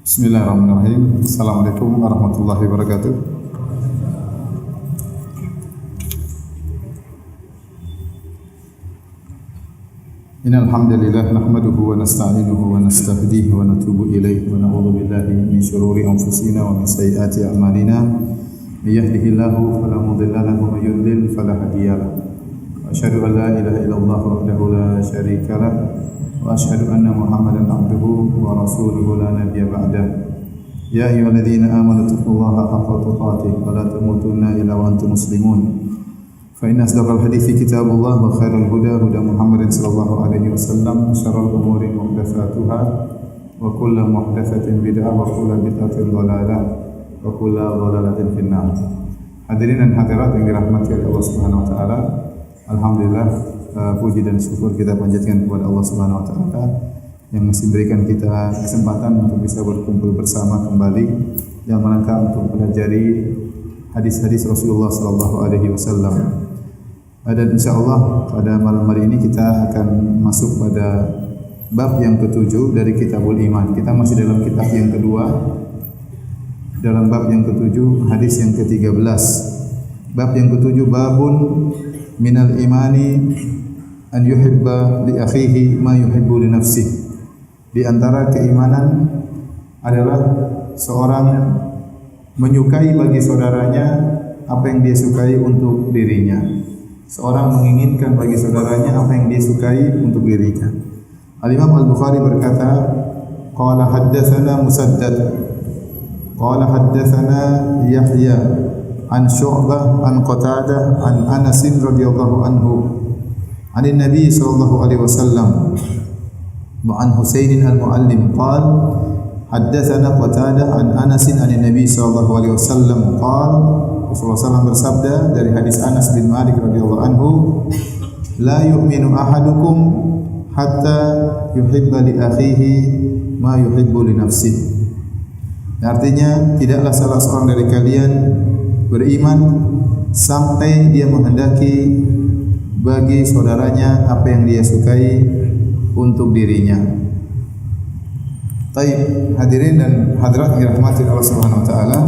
Bismillahirrahmanirrahim. Assalamualaikum warahmatullahi wabarakatuh. Innal hamdalillah nahmaduhu wa nasta'inuhu wa nastahdihi wa natubu ilaihi wa na'udzu billahi min shururi anfusina wa min sayyiati a'malina. May yahdihillahu fala mudilla lahu wa may yudlil fala hadiya lahu. Wa asyhadu an la ilaha illallah wahdahu la syarika lahu wa asyhadu anna Muhammadan abduhu wa rasuluhu la nabiyya ba'dah. Ya ayyuhalladzina amanu taqullaha haqqa tuqatih wa la tamutunna illa wa antum muslimun. Fa inna asdaqal hadithi kitabullah wa khairal huda huda Muhammadin sallallahu alaihi wasallam wa syarrul umuri muhdatsatuha wa kullu muhdatsatin bid'ah wa kullu bid'atin dhalalah wa kullu dhalalatin finnar. Hadirin dan hadirat yang dirahmati oleh Allah Subhanahu wa taala, alhamdulillah puji dan syukur kita panjatkan kepada Allah Subhanahu wa taala yang masih berikan kita kesempatan untuk bisa berkumpul bersama kembali yang rangka untuk mempelajari hadis-hadis Rasulullah sallallahu alaihi wasallam. Dan insyaallah pada malam hari ini kita akan masuk pada bab yang ketujuh dari Kitabul Iman. Kita masih dalam kitab yang kedua, dalam bab yang ketujuh, hadis yang ke-13. Bab yang ketujuh, babun minal imani an yuhibba li akhihi ma yuhibbu li nafsihi. Di antara keimanan adalah seorang menyukai bagi saudaranya apa yang dia sukai untuk dirinya. Seorang menginginkan bagi saudaranya apa yang dia sukai untuk dirinya. Al-Imam Al-Bukhari berkata, qala haddatsana Musaddad qala haddatsana Yahya an Syu'bah an Qatadah an Anas radhiyallahu anhu an Nabi sallallahu alaihi wasallam wa an Husain al-Muallim qala haddatsana Qatadah an Anas an Nabi sallallahu alaihi wasallam qala Rasulullah SAW bersabda dari hadis Anas bin Malik radhiyallahu anhu, la yu'minu ahadukum hatta yuhibba li akhihi ma yuhibbu li nafsihi. Artinya tidaklah salah seorang dari kalian beriman sampai dia menghendaki bagi saudaranya apa yang dia sukai untuk dirinya. Baik, hadirin dan hadirat yang dirahmati Allah Subhanahu wa taala.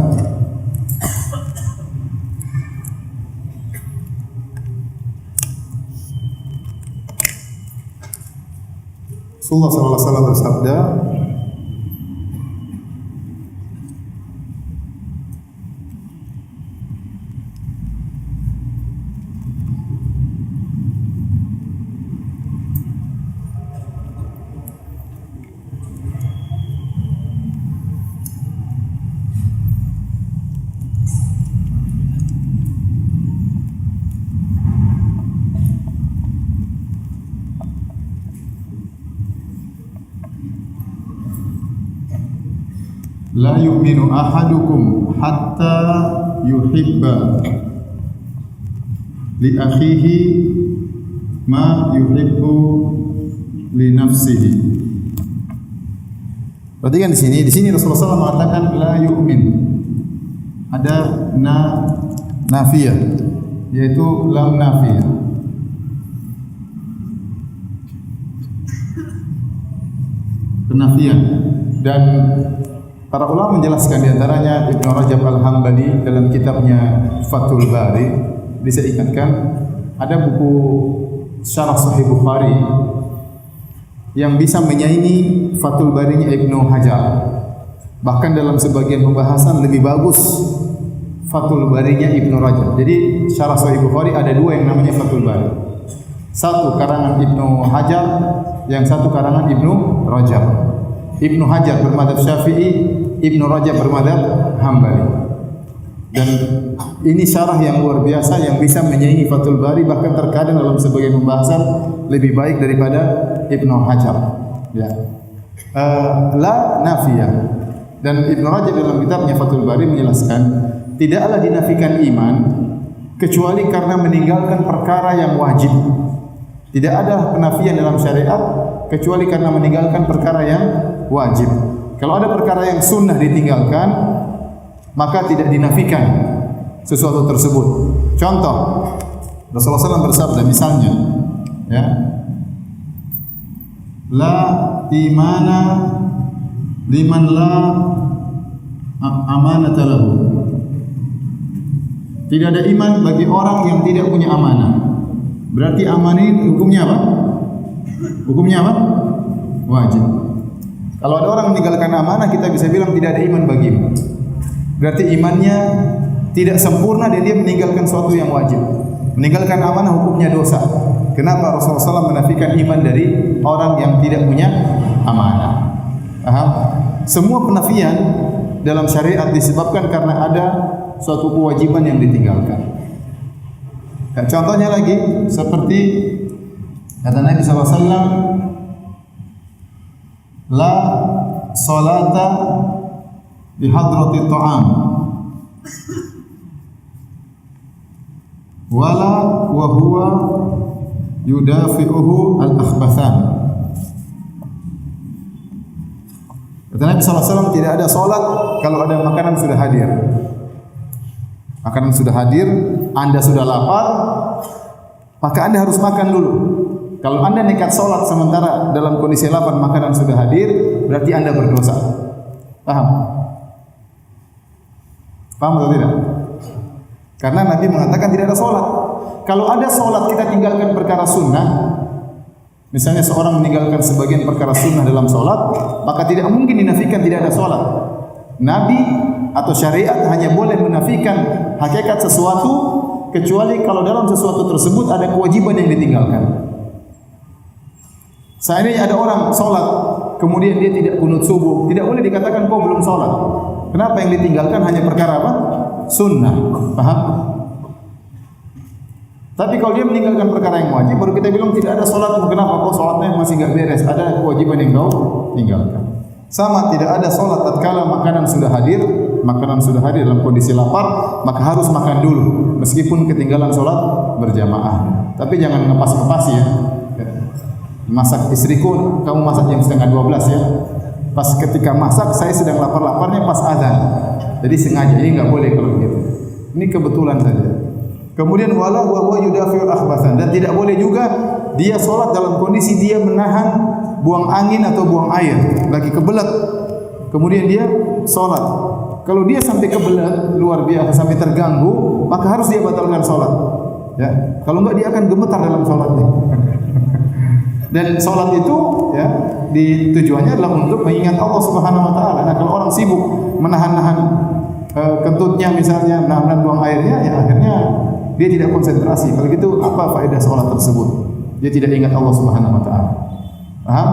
Rasulullah sallallahu alaihi wasallam bersabda, la yu'minu ahadukum hatta yuhibba li akhihi ma yuhibbu li nafsihi. Perhatikan di sini Rasulullah SAW mengatakan la yu'min. Ada nafiyah, yaitu lam nafiyah. Penafian. Dan para ulama menjelaskan di antaranya Ibnu Rajab Al-Hambali dalam kitabnya Fathul Bari. Jadi saya ingatkan ada buku Syarah Sahih Bukhari yang bisa menyaingi Fathul Barinya Ibnu Hajar. Bahkan dalam sebagian pembahasan lebih bagus Fathul Barinya Ibnu Rajab. Jadi Syarah Sahih Bukhari ada dua yang namanya Fathul Bari. Satu karangan Ibnu Hajar, yang satu karangan Ibnu Rajab. Ibnu Hajar bermadzhab Syafi'i, Ibnu Rajab bermadzhab Hambali. Dan ini syarah yang luar biasa yang bisa menyaingi Fathul Bari, bahkan terkadang dalam sebagian pembahasan lebih baik daripada Ibnu Hajar. Ya. La nafiyah. Dan Ibnu Rajab dalam kitabnya Fathul Bari menjelaskan, tidaklah dinafikan iman kecuali karena meninggalkan perkara yang wajib. Tidak ada penafian dalam syariat kecuali karena meninggalkan perkara yang wajib. Kalau ada perkara yang sunnah ditinggalkan, maka tidak dinafikan sesuatu tersebut. Contoh, Rasulullah SAW bersabda misalnya, ya, la imana liman la amanata lahu. Tidak ada iman bagi orang yang tidak punya amanah. Berarti amanah ini hukumnya apa? Hukumnya apa? Wajib. Kalau ada orang meninggalkan amanah, kita bisa bilang tidak ada iman bagimu. Berarti imannya tidak sempurna dan dia meninggalkan sesuatu yang wajib. Meninggalkan amanah hukumnya dosa. Kenapa Rasulullah SAW menafikan iman dari orang yang tidak punya amanah? Paham? Semua penafian dalam syariat disebabkan karena ada suatu kewajiban yang ditinggalkan. Contohnya lagi seperti kata Nabi SAW, la salata bi hadrati ta'am wala wa huwa yudafi'uhu al-akhbathan. Kata Nabi SAW, tidak ada salat kalau ada makanan sudah hadir. Makanan sudah hadir, Anda sudah lapar, maka Anda harus makan dulu. Kalau Anda nekat salat sementara dalam kondisi lapar, makanan sudah hadir, berarti Anda berdosa. Paham? Paham atau tidak? Karena Nabi mengatakan tidak ada salat. Kalau ada salat kita tinggalkan perkara sunnah, misalnya seorang meninggalkan sebagian perkara sunnah dalam salat, maka tidak mungkin dinafikan tidak ada salat. Nabi atau syariat hanya boleh menafikan hakikat sesuatu kecuali kalau dalam sesuatu tersebut ada kewajiban yang ditinggalkan. Seandainya ada orang salat kemudian dia tidak kunut subuh, tidak boleh dikatakan kau belum salat. Kenapa? Yang ditinggalkan hanya perkara apa? Sunnah. Paham? Tapi kalau dia meninggalkan perkara yang wajib, baru kita bilang tidak ada salat. Kenapa? Kau salatnya masih enggak beres, ada kewajiban yang kau tinggalkan. Sama, tidak ada salat tatkala makanan sudah hadir. Makanan sudah hadir dalam kondisi lapar, maka harus makan dulu meskipun ketinggalan salat berjamaah. Tapi jangan ngepas-ngepas ya. Masak istriku, kamu masak jam 11:30 ya. Pas ketika masak saya sedang lapar-laparnya pas azan. Jadi sengaja, ini enggak boleh kalau begitu. Ini kebetulan saja. Kemudian wala wa huwa yudafi'ul akhbathan, dan tidak boleh juga dia salat dalam kondisi dia menahan buang angin atau buang air, lagi kebelet. Kemudian dia salat. Kalau dia sampai kebelet luar biasa sampai terganggu, maka harus dia batalkan salat. Ya, kalau enggak dia akan gemetar dalam salatnya. Dan salat itu ya tujuannya adalah untuk mengingat Allah Subhanahu wa taala. Nah, kalau orang sibuk menahan-nahan kentutnya misalnya, menahan buang airnya, ya akhirnya dia tidak konsentrasi. Kalau gitu apa faedah salat tersebut? Dia tidak ingat Allah Subhanahu wa taala. Paham?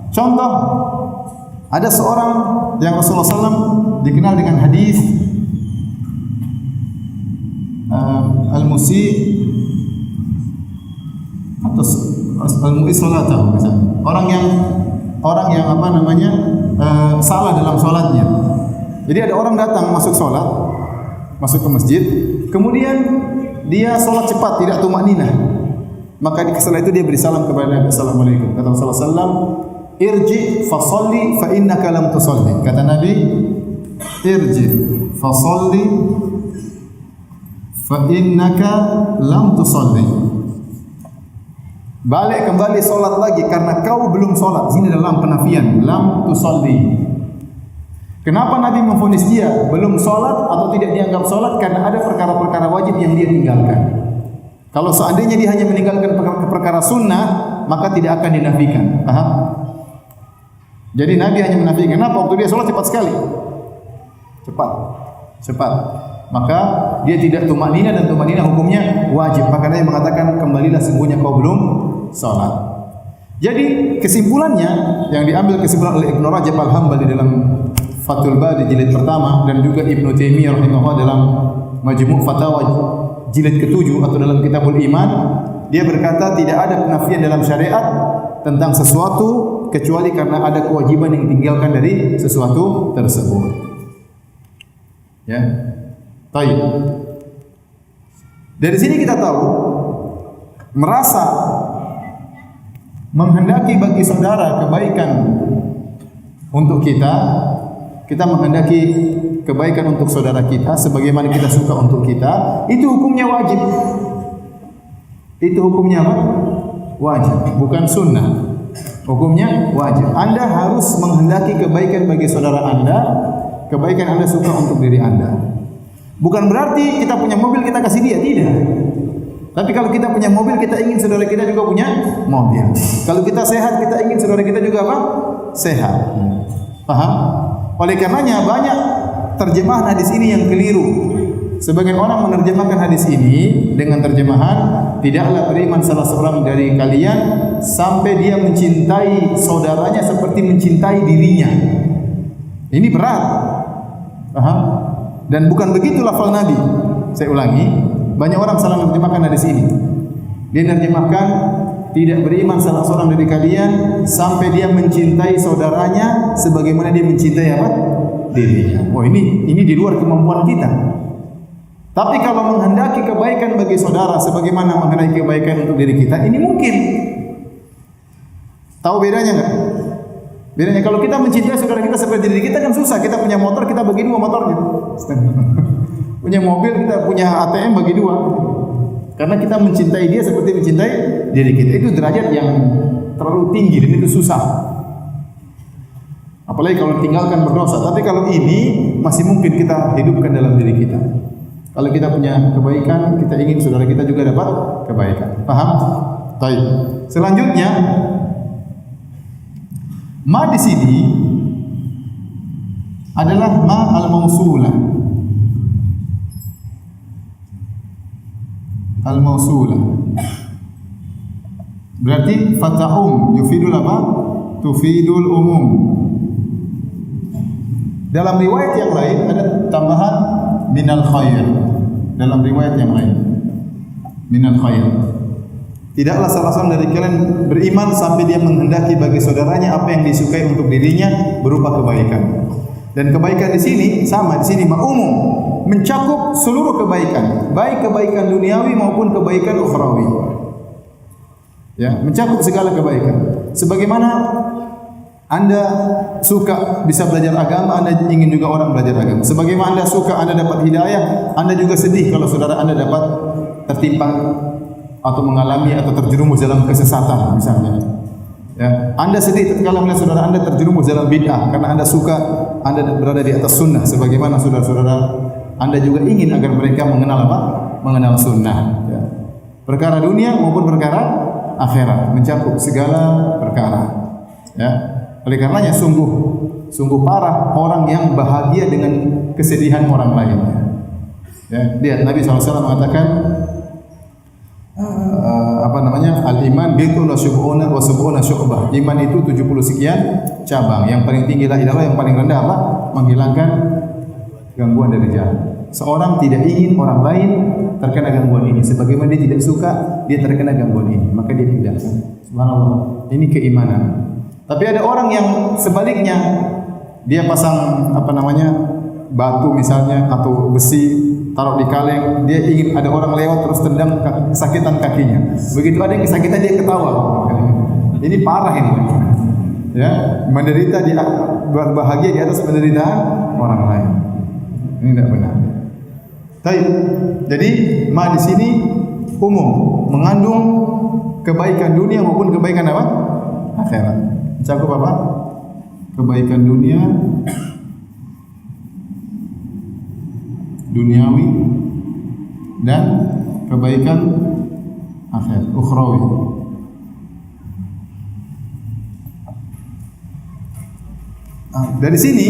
Contoh, ada seorang yang Rasulullah SAW dikenal dengan hadis al-musi atau al-mu'i salatahu misalnya. Orang yang apa namanya salah dalam salatnya. Jadi ada orang datang masuk salat, masuk ke masjid, kemudian dia salat cepat, tidak tumakninah. Maka setelah itu dia beri salam kepada Nabi Assalamualaikum. Kata Rasulullah SAW, irji fa sholli fa innaka lam tusalli. Kata Nabi, irji fa sholli fa innaka lam tusalli. Balik kembali salat lagi karena kau belum salat. Sini dalam penafian lam tusalli. Kenapa Nabi memvonis dia belum salat atau tidak dianggap salat? Karena ada perkara-perkara wajib yang dia tinggalkan. Kalau seandainya dia hanya meninggalkan perkara sunnah, maka tidak akan dinafikan. Paham? Jadi Nabi hanya menafikan. Kenapa? Waktu dia salat cepat sekali. Cepat. Maka dia tidak tumakninah, dan tumakninah hukumnya wajib. Maka dia mengatakan kembalilah sungguhnya kau belum salat. Jadi kesimpulannya yang diambil kesimpulan oleh Ibnu Rajab Al-Hambali dalam Fathul Bari jilid pertama dan juga Ibnu Taimiyah rahimahullah dalam Majmu' Fatawa jilid ke-7 atau dalam Kitabul Iman, dia berkata tidak ada penafian dalam syariat tentang sesuatu kecuali karena ada kewajiban yang ditinggalkan dari sesuatu tersebut. Ya. Baik. Dari sini kita tahu merasa menghendaki bagi saudara kebaikan untuk kita menghendaki kebaikan untuk saudara kita sebagaimana kita suka untuk kita, itu hukumnya wajib. Itu hukumnya apa? Wajib, bukan sunnah. Hukumnya wajib. Anda harus menghendaki kebaikan bagi saudara Anda, kebaikan Anda suka untuk diri Anda. Bukan berarti kita punya mobil kita kasih dia, tidak. Tapi kalau kita punya mobil, kita ingin saudara kita juga punya mobil. Kalau kita sehat, kita ingin saudara kita juga apa? Sehat. Paham? Oleh karenanya banyak terjemahan hadis ini yang keliru. Sebagian orang menerjemahkan hadis ini dengan terjemahan, tidaklah beriman salah seorang dari kalian sampai dia mencintai saudaranya seperti mencintai dirinya. Ini berat. Paham? Dan bukan begitu lafal Nabi. Saya ulangi, banyak orang salah menerjemahkan hadis ini. Dia menerjemahkan tidak beriman salah seorang dari kalian sampai dia mencintai saudaranya sebagaimana dia mencintai apa? Dirinya. Oh, ini di luar kemampuan kita. Tapi kalau menghendaki kebaikan bagi saudara sebagaimana menghendaki kebaikan untuk diri kita, ini mungkin. Tahu bedanya enggak? Bedanya kalau kita mencintai saudara kita seperti diri kita kan susah. Kita punya motor, kita bagi dua motornya. Punya mobil, kita punya ATM bagi dua. Karena kita mencintai dia seperti mencintai diri kita. Itu derajat yang terlalu tinggi dan itu susah. Apalagi kalau tinggalkan berdosa. Tapi kalau ini masih mungkin kita hidupkan dalam diri kita. Kalau kita punya kebaikan, kita ingin saudara kita juga dapat kebaikan. Paham? Baik. Selanjutnya, ma di sini adalah ma al-mausulah. Al-mausulah. Berarti fata'um yufidul apa? Tufidul umum. Dalam riwayat yang lain ada tambahan minal khair. Dalam riwayat yang lain minal khair. Tidaklah salah seorang dari kalian beriman sampai dia menghendaki bagi saudaranya apa yang disukai untuk dirinya berupa kebaikan. Dan kebaikan di sini sama, di sini umum, mencakup seluruh kebaikan, baik kebaikan duniawi maupun kebaikan ukhrawi. Ya, mencakup segala kebaikan. Sebagaimana Anda suka bisa belajar agama, Anda ingin juga orang belajar agama. Sebagaimana Anda suka Anda dapat hidayah, Anda juga sedih kalau saudara Anda dapat tertimpa atau mengalami atau terjerumus dalam kesesatan misalnya. Ya, Anda sedih tatkala melihat saudara Anda terjerumus dalam bid'ah karena Anda suka Anda berada di atas sunnah. Sebagaimana saudara-saudara Anda juga ingin agar mereka mengenal apa? Mengenal sunnah. Ya. Perkara dunia maupun perkara akhirat, mencakup segala perkara. Ya. Oleh karenanya sungguh parah orang yang bahagia dengan kesedihan orang lain. Ya, lihat Nabi SAW mengatakan al-iman bid'un wa sab'una syu'bah. Iman itu 70 sekian cabang. Yang paling tinggi la ilaha, yang paling rendah apa? Menghilangkan gangguan dari jalan. Seorang tidak ingin orang lain terkena gangguan ini. Sebagaimana dia tidak suka dia terkena gangguan ini, maka dia tinggalkan. Subhanallah. Ini keimanan. Tapi ada orang yang sebaliknya, dia pasang batu misalnya atau besi taruh di kaleng, dia ingin ada orang lewat terus tendang kesakitan kakinya. Begitu ada yang kesakitan dia ketawa. Ini parah ini. Ya, menderita dia berbahagia di atas penderitaan orang lain. Ini tidak benar. Baik. Jadi ma di sini umum, mengandung kebaikan dunia maupun kebaikan apa? Akhirat. Mencakup apa? Kebaikan dunia, duniawi, dan kebaikan akhirat, ukhrawi. Dari sini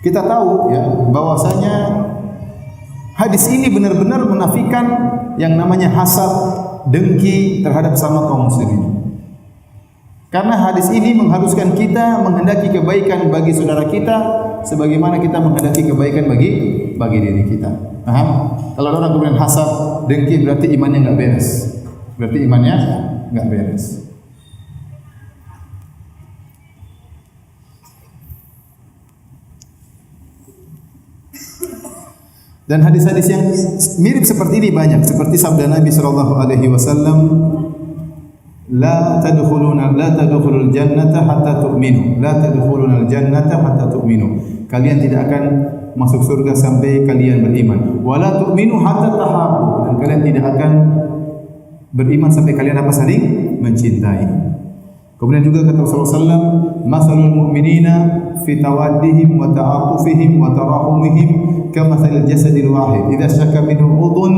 kita tahu ya bahwasanya hadis ini benar-benar menafikan yang namanya hasad, dengki terhadap sama kaum muslimin. Karena hadis ini mengharuskan kita menghendaki kebaikan bagi saudara kita sebagaimana kita menghendaki kebaikan bagi diri kita. Paham? Kalau orang kemudian hasad, dengki berarti imannya enggak beres. Berarti imannya enggak beres. Dan hadis-hadis yang mirip seperti ini banyak, seperti sabda Nabi sallallahu alaihi wasallam, la tadkhulul jannata hatta tu'minu. La tadkhulul jannata hatta tu'minu. Kalian tidak akan masuk surga sampai kalian beriman. Wa la tu'minu hatta tahabbu. Dan kalian tidak akan beriman sampai kalian apa? Saling mencintai. Kemudian juga kata Rasulullah SAW, masalul mu'minina fi tawaddihim wa ta'atufihim wa tarahumihim kamathalil jasadil wahid idza syakka minhu udhun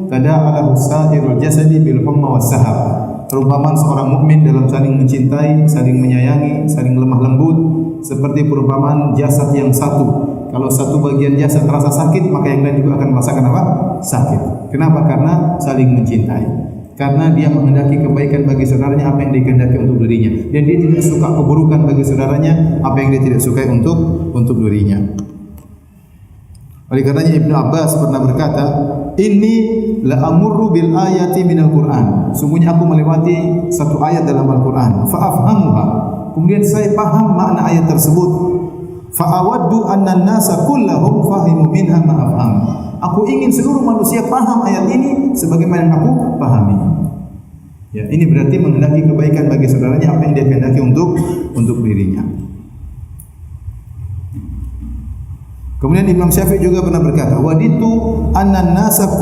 tada'a lahu sa'irul jasadi bil humma was sahab. Perumpamaan seorang mukmin dalam saling mencintai, saling menyayangi, saling lemah lembut seperti perumpamaan jasad yang satu. Kalau satu bagian jasad terasa sakit, maka yang lain juga akan merasakan apa? Sakit. Kenapa? Karena saling mencintai. Karena dia menghendaki kebaikan bagi saudaranya apa yang dikehendaki untuk dirinya, dan dia tidak suka keburukan bagi saudaranya apa yang dia tidak sukai untuk dirinya. Oleh karenanya Ibnu Abbas pernah berkata, "Inni la amurru bil ayati minal Qur'an." Sungguhnya aku melewati satu ayat dalam Al-Qur'an, fa afhamuha. Kemudian saya paham makna ayat tersebut. Fa awaddu anna an-nasa kullahum fahimu minha ma afham. Aku ingin seluruh manusia paham ayat ini sebagaimana yang aku pahami. Ya, ini berarti menghendaki kebaikan bagi saudaranya apa yang dia kehendaki untuk dirinya. Kemudian Imam Syafi'i juga pernah berkata, "Waditu annan nasa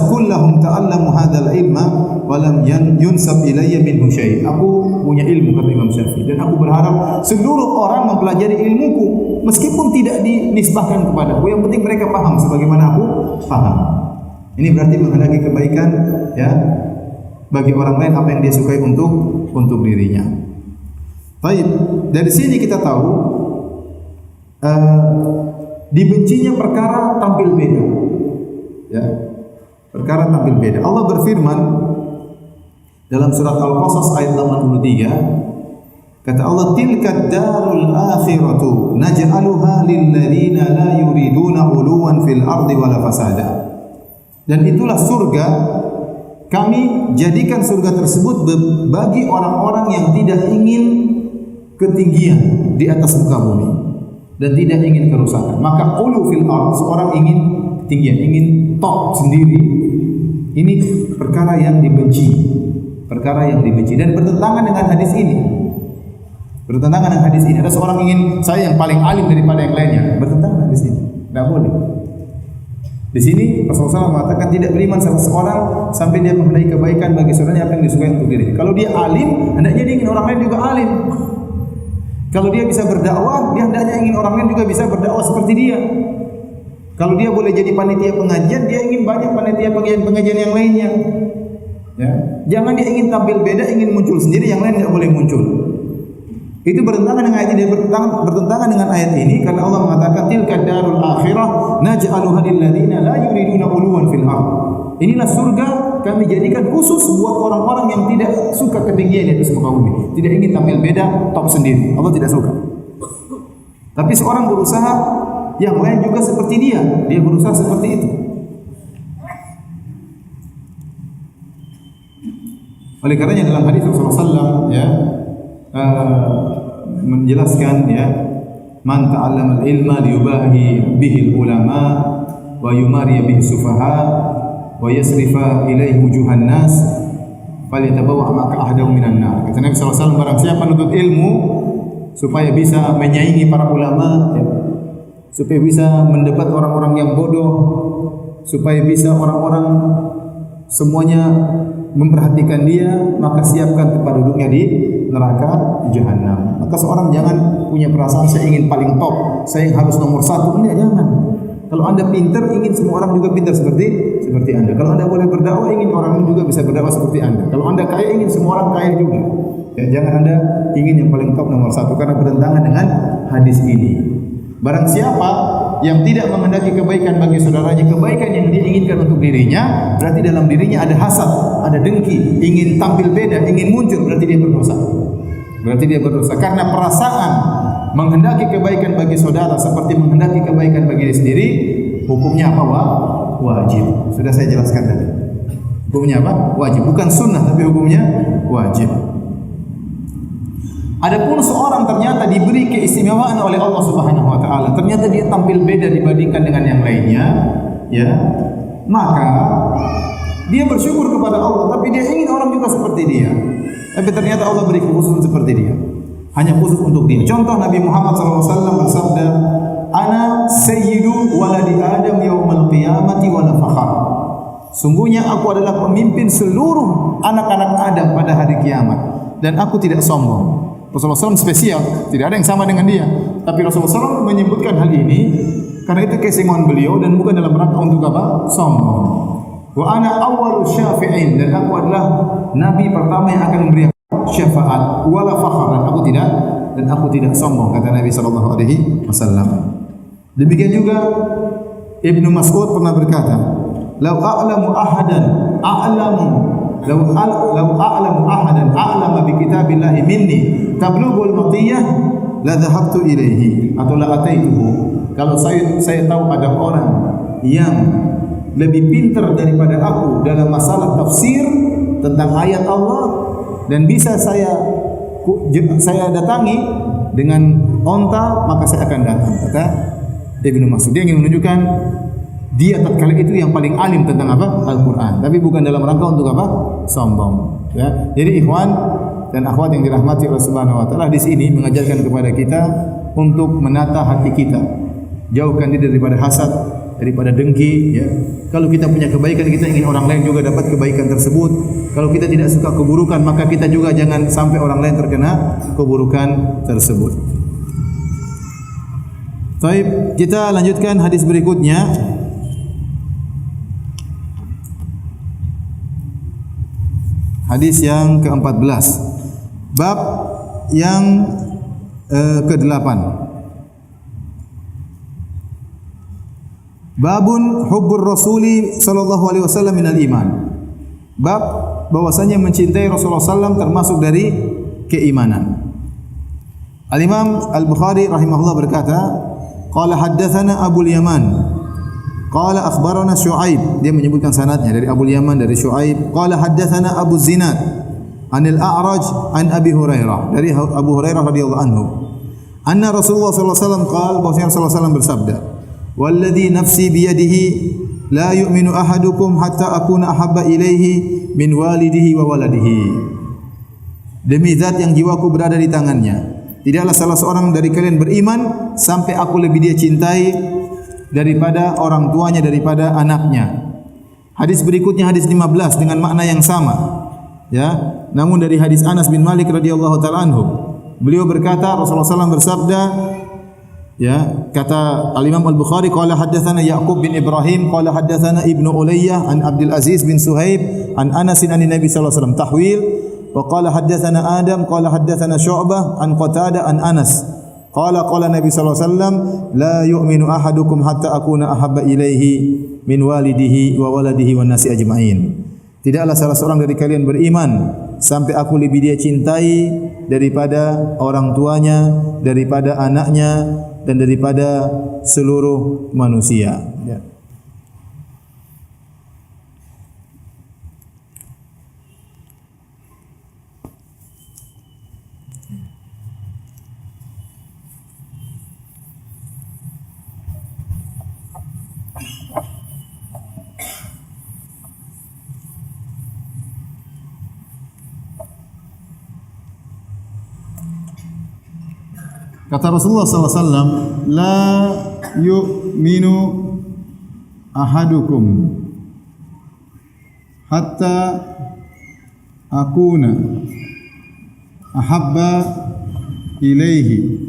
kullahum ta'allamu hadzal ilma wa lam yunsab ilayya minhu syai'." Aku punya ilmu, kata Imam Syafi'i, dan aku berharap seluruh orang mempelajari ilmuku meskipun tidak dinisbahkan kepadaku. Yang penting mereka paham sebagaimana aku paham. Ini berarti menghendaki kebaikan ya bagi orang lain apa yang dia sukai untuk dirinya. Baik, dari sini kita tahu dibencinya perkara tampil beda. Ya. Perkara tampil beda. Allah berfirman dalam surat Al-Qasas ayat 83, kata Allah, "Tilka darul akhiratu naj'aluha lil ladzina la yuriduna 'uluwan fil ardi wala fasada." Dan itulah surga, kami jadikan surga tersebut bagi orang-orang yang tidak ingin ketinggian di atas muka bumi dan tidak ingin kerusakan. Maka ulu fil ard, seorang ingin ketinggian, ingin top sendiri. Ini perkara yang dibenci, perkara yang dibenci dan bertentangan dengan hadis ini. Bertentangan dengan hadis ini. Ada seorang ingin saya yang paling alim daripada yang lainnya, bertentangan dengan hadis ini. Tidak boleh. Di sini Rasulullah SAW mengatakan tidak beriman salah seorang sampai dia menghendaki kebaikan bagi saudaranya apa yang disukai untuk dirinya. Kalau dia alim, hendaknya dia ingin orang lain juga alim. Kalau dia bisa berdakwah, dia hendaknya ingin orang lain juga bisa berdakwah seperti dia. Kalau dia boleh jadi panitia pengajian, dia ingin banyak panitia pengajian yang lainnya. Ya. Jangan dia ingin tampil beda, ingin muncul sendiri, yang lain tidak boleh muncul. Itu bertentangan dengan ayat ini, bertentangan dengan ayat ini karena Allah mengatakan tilka darul akhirah naj'aluha lil ladzina la yuriduna 'uluwan fil ardh. Inilah surga kami jadikan khusus buat orang-orang yang tidak suka ketinggian di atas muka bumi, tidak ingin tampil beda, top sendiri. Allah tidak suka. Tapi seorang berusaha yang lain juga seperti dia berusaha seperti itu. Oleh karenanya dalam hadis Rasulullah SAW ya menjelaskan ya, man ta'allama al-ilma liyubahi bihi al-ulama wa yumari bihi sufaha wa yasrifa ilaihi wujuhan nas falyatabawa maka ahdahu minan nar. Kata Nabi sallallahu alaihi wasallam, barang siapa menuntut ilmu supaya bisa menyaingi para ulama ya, supaya bisa mendebat orang-orang yang bodoh, supaya bisa orang-orang semuanya memperhatikan dia, maka siapkan tempat duduknya di neraka jahanam. Maka seorang jangan punya perasaan saya ingin paling top, saya harus nomor satu. Enggak, jangan. Kalau anda pintar, ingin semua orang juga pintar seperti anda. Kalau anda boleh berdakwah, ingin orang lain juga bisa berdakwah seperti anda. Kalau anda kaya, ingin semua orang kaya juga. Ya, jangan anda ingin yang paling top nomor satu karena bertentangan dengan hadis ini. Barang siapa yang tidak menghendaki kebaikan bagi saudaranya, kebaikan yang dia inginkan untuk dirinya, berarti dalam dirinya ada hasad, ada dengki, ingin tampil beda, ingin muncul, berarti dia berdosa. Berarti dia berdosa karena perasaan menghendaki kebaikan bagi saudara seperti menghendaki kebaikan bagi diri sendiri, hukumnya apa? Wajib. Sudah saya jelaskan tadi. Hukumnya apa? Wajib. Bukan sunnah, tapi hukumnya wajib. Adapun seorang ternyata diberi keistimewaan oleh Allah Subhanahu wa taala, ternyata dia tampil beda dibandingkan dengan yang lainnya, ya. Maka dia bersyukur kepada Allah, tapi dia ingin orang juga seperti dia. Tapi ternyata Allah beri khusus seperti dia. Hanya khusus untuk dia. Contoh Nabi Muhammad SAW bersabda, "Ana sayyidu waladi Adam yaumal qiyamati wa la fakhar." Sungguhnya aku adalah pemimpin seluruh anak-anak Adam pada hari kiamat. dan aku tidak sombong. Rasulullah SAW spesial, tidak ada yang sama dengan dia. Tapi Rasulullah SAW menyebutkan hal ini karena itu keistimewaan beliau dan bukan dalam rangka untuk apa? Sombong. Wa ana awwalu syafi'in, dan aku adalah nabi pertama yang akan memberi syafaat. Wala fakhar, dan aku tidak sombong, kata Nabi sallallahu alaihi wasallam. Demikian juga Ibnu Mas'ud pernah berkata, "Lau a'lamu ahadan a'lama bi kitabillahi minni tablughul matiyah la dhahabtu ilaihi atau la ataituhu." Kalau saya tahu ada orang yang lebih pintar daripada aku dalam masalah tafsir tentang ayat Allah dan bisa saya datangi dengan onta, maka saya akan datang, kata Ibnu Mas'ud. Dia ingin menunjukkan dia tatkala itu yang paling alim tentang apa? Al-Quran. Tapi bukan dalam rangka untuk apa? Sombong. Ya. Jadi ikhwan dan akhwat yang dirahmati Allah Subhanahu wa taala, di sini mengajarkan kepada kita untuk menata hati kita. Jauhkan diri daripada hasad, daripada dengki, ya. Kalau kita punya kebaikan, kita ingin orang lain juga dapat kebaikan tersebut. Kalau kita tidak suka keburukan, maka kita juga jangan sampai orang lain terkena keburukan tersebut. Baik, kita lanjutkan hadis berikutnya. Hadis yang ke-14. Bab yang ke-8. Babun hubbur Rasuli sallallahu alaihi wasallam minal iman. Bab bahwasanya mencintai Rasulullah sallallahu termasuk dari keimanan. Al-Imam Al-Bukhari rahimahullah berkata, qala haddatsana Abul Yaman qala akhbarana Syu'aib, dia menyebutkan sanadnya dari Abul Yaman dari Syu'aib. Qala haddatsana Abu Zinad anil A'raj an Abi Hurairah, dari Abu Hurairah radhiyallahu anhu, anna Rasulullah sallallahu alaihi wasallam qala, bahwasanya Rasulullah sallallahu alaihi wasallam bersabda, walladhi nafsi biyadihi la yu'minu ahadukum hatta akuna ahabba ilaihi min walidihi wa waladihi. Demi zat yang jiwaku berada di tangannya, tidaklah salah seorang dari kalian beriman sampai aku lebih dia cintai daripada orang tuanya, daripada anaknya. Hadis berikutnya hadis 15 dengan makna yang sama, ya. Namun dari hadis Anas bin Malik radhiyallahu taala anhu, beliau berkata Rasulullah SAW bersabda, ya, kata Al-Imam Al-Bukhari, qala haddatsana Ya'qub bin Ibrahim qala haddatsana Ibnu Ulayyah an Abdul Aziz bin Suhaib an Anas an Nabi sallallahu alaihi wasallam tahwil, wa qala haddatsana Adam qala haddatsana Syu'bah an Qatadah an Anas qala Nabi sallallahu alaihi wasallam la yu'minu ahadukum hatta akuna ahabba ilaihi min walidihi wa waladihi wan nasi ajma'in. Tidaklah salah seorang dari kalian beriman sampai aku lebih dia cintai daripada orang tuanya, daripada anaknya, dan daripada seluruh manusia. Ya. Kata Rasulullah SAW, la yu'minu ahadukum hatta akuna ahabba ilaihi